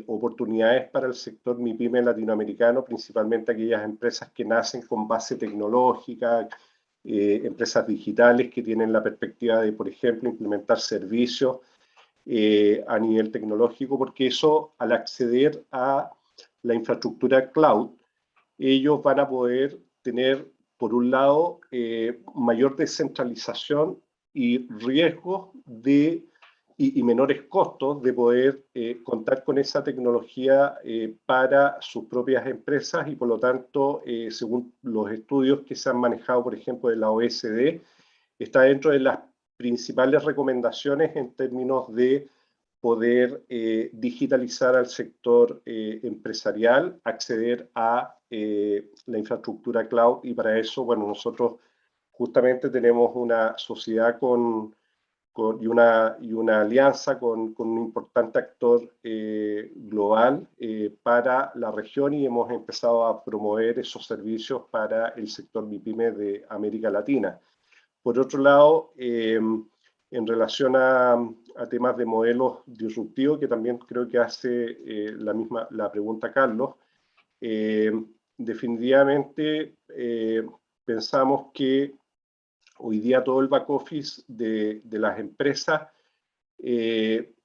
oportunidades para el sector MIPYME latinoamericano, principalmente aquellas empresas que nacen con base tecnológica, empresas digitales que tienen la perspectiva de, por ejemplo, implementar servicios a nivel tecnológico, porque eso, al acceder a la infraestructura cloud, ellos van a poder tener, por un lado, mayor descentralización y riesgos y menores costos de poder contar con esa tecnología para sus propias empresas y, por lo tanto, según los estudios que se han manejado, por ejemplo, de la OECD, está dentro de las principales recomendaciones en términos de poder digitalizar al sector empresarial, acceder a la infraestructura cloud, y para eso, bueno, nosotros justamente tenemos una sociedad y una alianza con un importante actor global para la región, y hemos empezado a promover esos servicios para el sector MIPYME de América Latina. Por otro lado, en relación a temas de modelos disruptivos, que también creo que hace la pregunta Carlos, definitivamente pensamos que hoy día todo el back office de las empresas tiene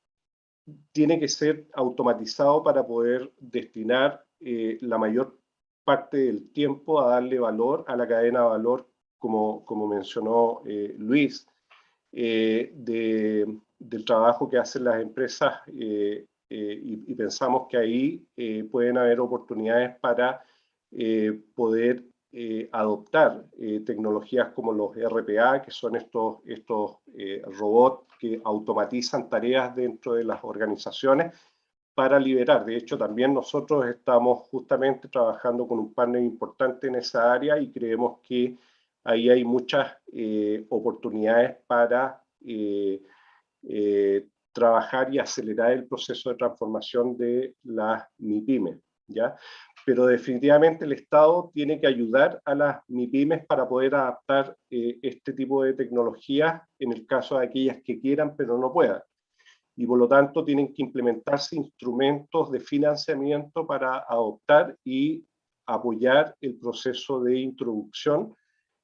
que ser automatizado para poder destinar la mayor parte del tiempo a darle valor a la cadena de valor, como mencionó Luis, del trabajo que hacen las empresas, y pensamos que ahí pueden haber oportunidades para poder adoptar tecnologías como los RPA, que son estos robots que automatizan tareas dentro de las organizaciones para liberar. De hecho, también nosotros estamos justamente trabajando con un partner importante en esa área y creemos que ahí hay muchas oportunidades para trabajar y acelerar el proceso de transformación de las MIPYME, ¿ya? pero definitivamente el Estado tiene que ayudar a las MIPYMES para poder adaptar este tipo de tecnologías en el caso de aquellas que quieran pero no puedan. Y por lo tanto tienen que implementarse instrumentos de financiamiento para adoptar y apoyar el proceso de introducción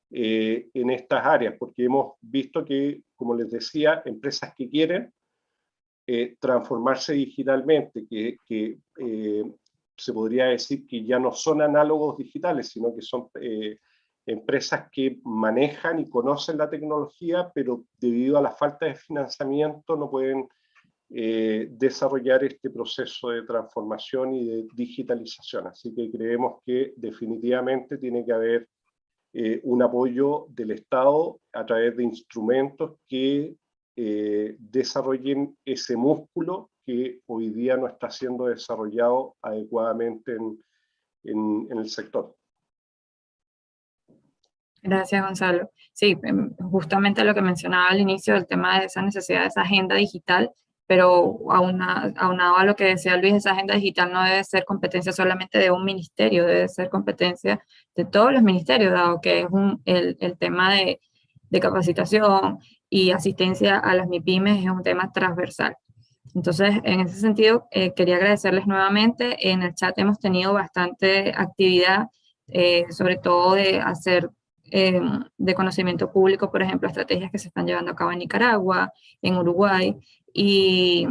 en estas áreas, porque hemos visto que, como les decía, empresas que quieren transformarse digitalmente, que se podría decir que ya no son análogos digitales, sino que son empresas que manejan y conocen la tecnología, pero debido a la falta de financiamiento no pueden desarrollar este proceso de transformación y de digitalización. Así que creemos que definitivamente tiene que haber un apoyo del Estado a través de instrumentos que desarrollen ese músculo que hoy día no está siendo desarrollado adecuadamente en el sector. Gracias, Gonzalo. Sí, justamente lo que mencionaba al inicio del tema de esa necesidad de esa agenda digital, pero aunado a lo que decía Luis, esa agenda digital no debe ser competencia solamente de un ministerio, debe ser competencia de todos los ministerios, dado que es el tema de capacitación y asistencia a las MIPYMES es un tema transversal. Entonces, en ese sentido, quería agradecerles nuevamente. En el chat hemos tenido bastante actividad, sobre todo de hacer de conocimiento público, por ejemplo, estrategias que se están llevando a cabo en Nicaragua, en Uruguay, y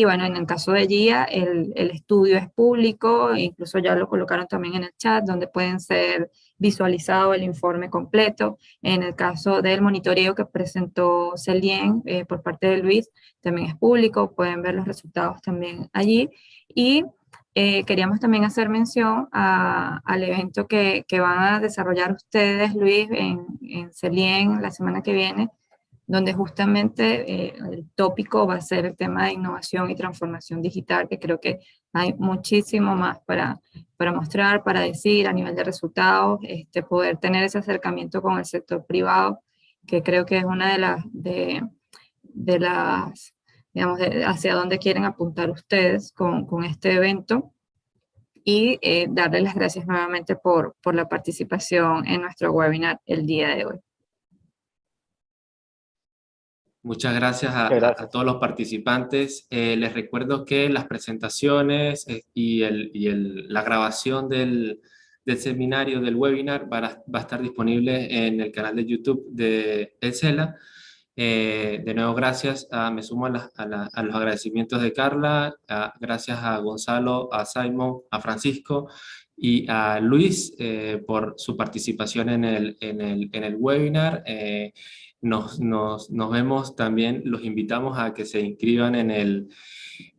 bueno, en el caso de GIA, el estudio es público, incluso ya lo colocaron también en el chat, donde pueden ser visualizado el informe completo. En el caso del monitoreo que presentó Celien por parte de Luis, también es público, pueden ver los resultados también allí. Y queríamos también hacer mención al evento que van a desarrollar ustedes, Luis, en Celien la semana que viene, donde justamente el tópico va a ser el tema de innovación y transformación digital, que creo que hay muchísimo más para mostrar, para decir a nivel de resultados, poder tener ese acercamiento con el sector privado, que creo que es una de las digamos, hacia dónde quieren apuntar ustedes con este evento, y darles las gracias nuevamente por la participación en nuestro webinar el día de hoy. Muchas gracias a todos los participantes. Les recuerdo que las presentaciones y la grabación del seminario, del webinar, va a estar disponible en el canal de YouTube de El CELA. De nuevo, gracias. Me sumo a los agradecimientos de Carla. Gracias a Gonzalo, a Simon, a Francisco y a Luis por su participación en el webinar. Nos vemos también, los invitamos a que se inscriban en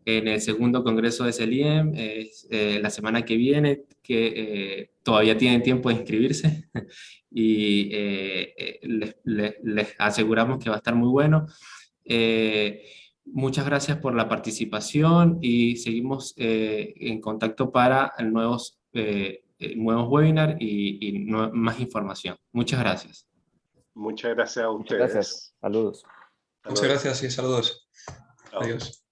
el segundo congreso de CELIEM la semana que viene, que todavía tienen tiempo de inscribirse y les aseguramos que va a estar muy bueno. Muchas gracias por la participación y seguimos en contacto para nuevos webinars y más información. Muchas gracias. Muchas gracias a ustedes. Muchas gracias. Saludos. Muchas gracias y saludos. Chao. Adiós.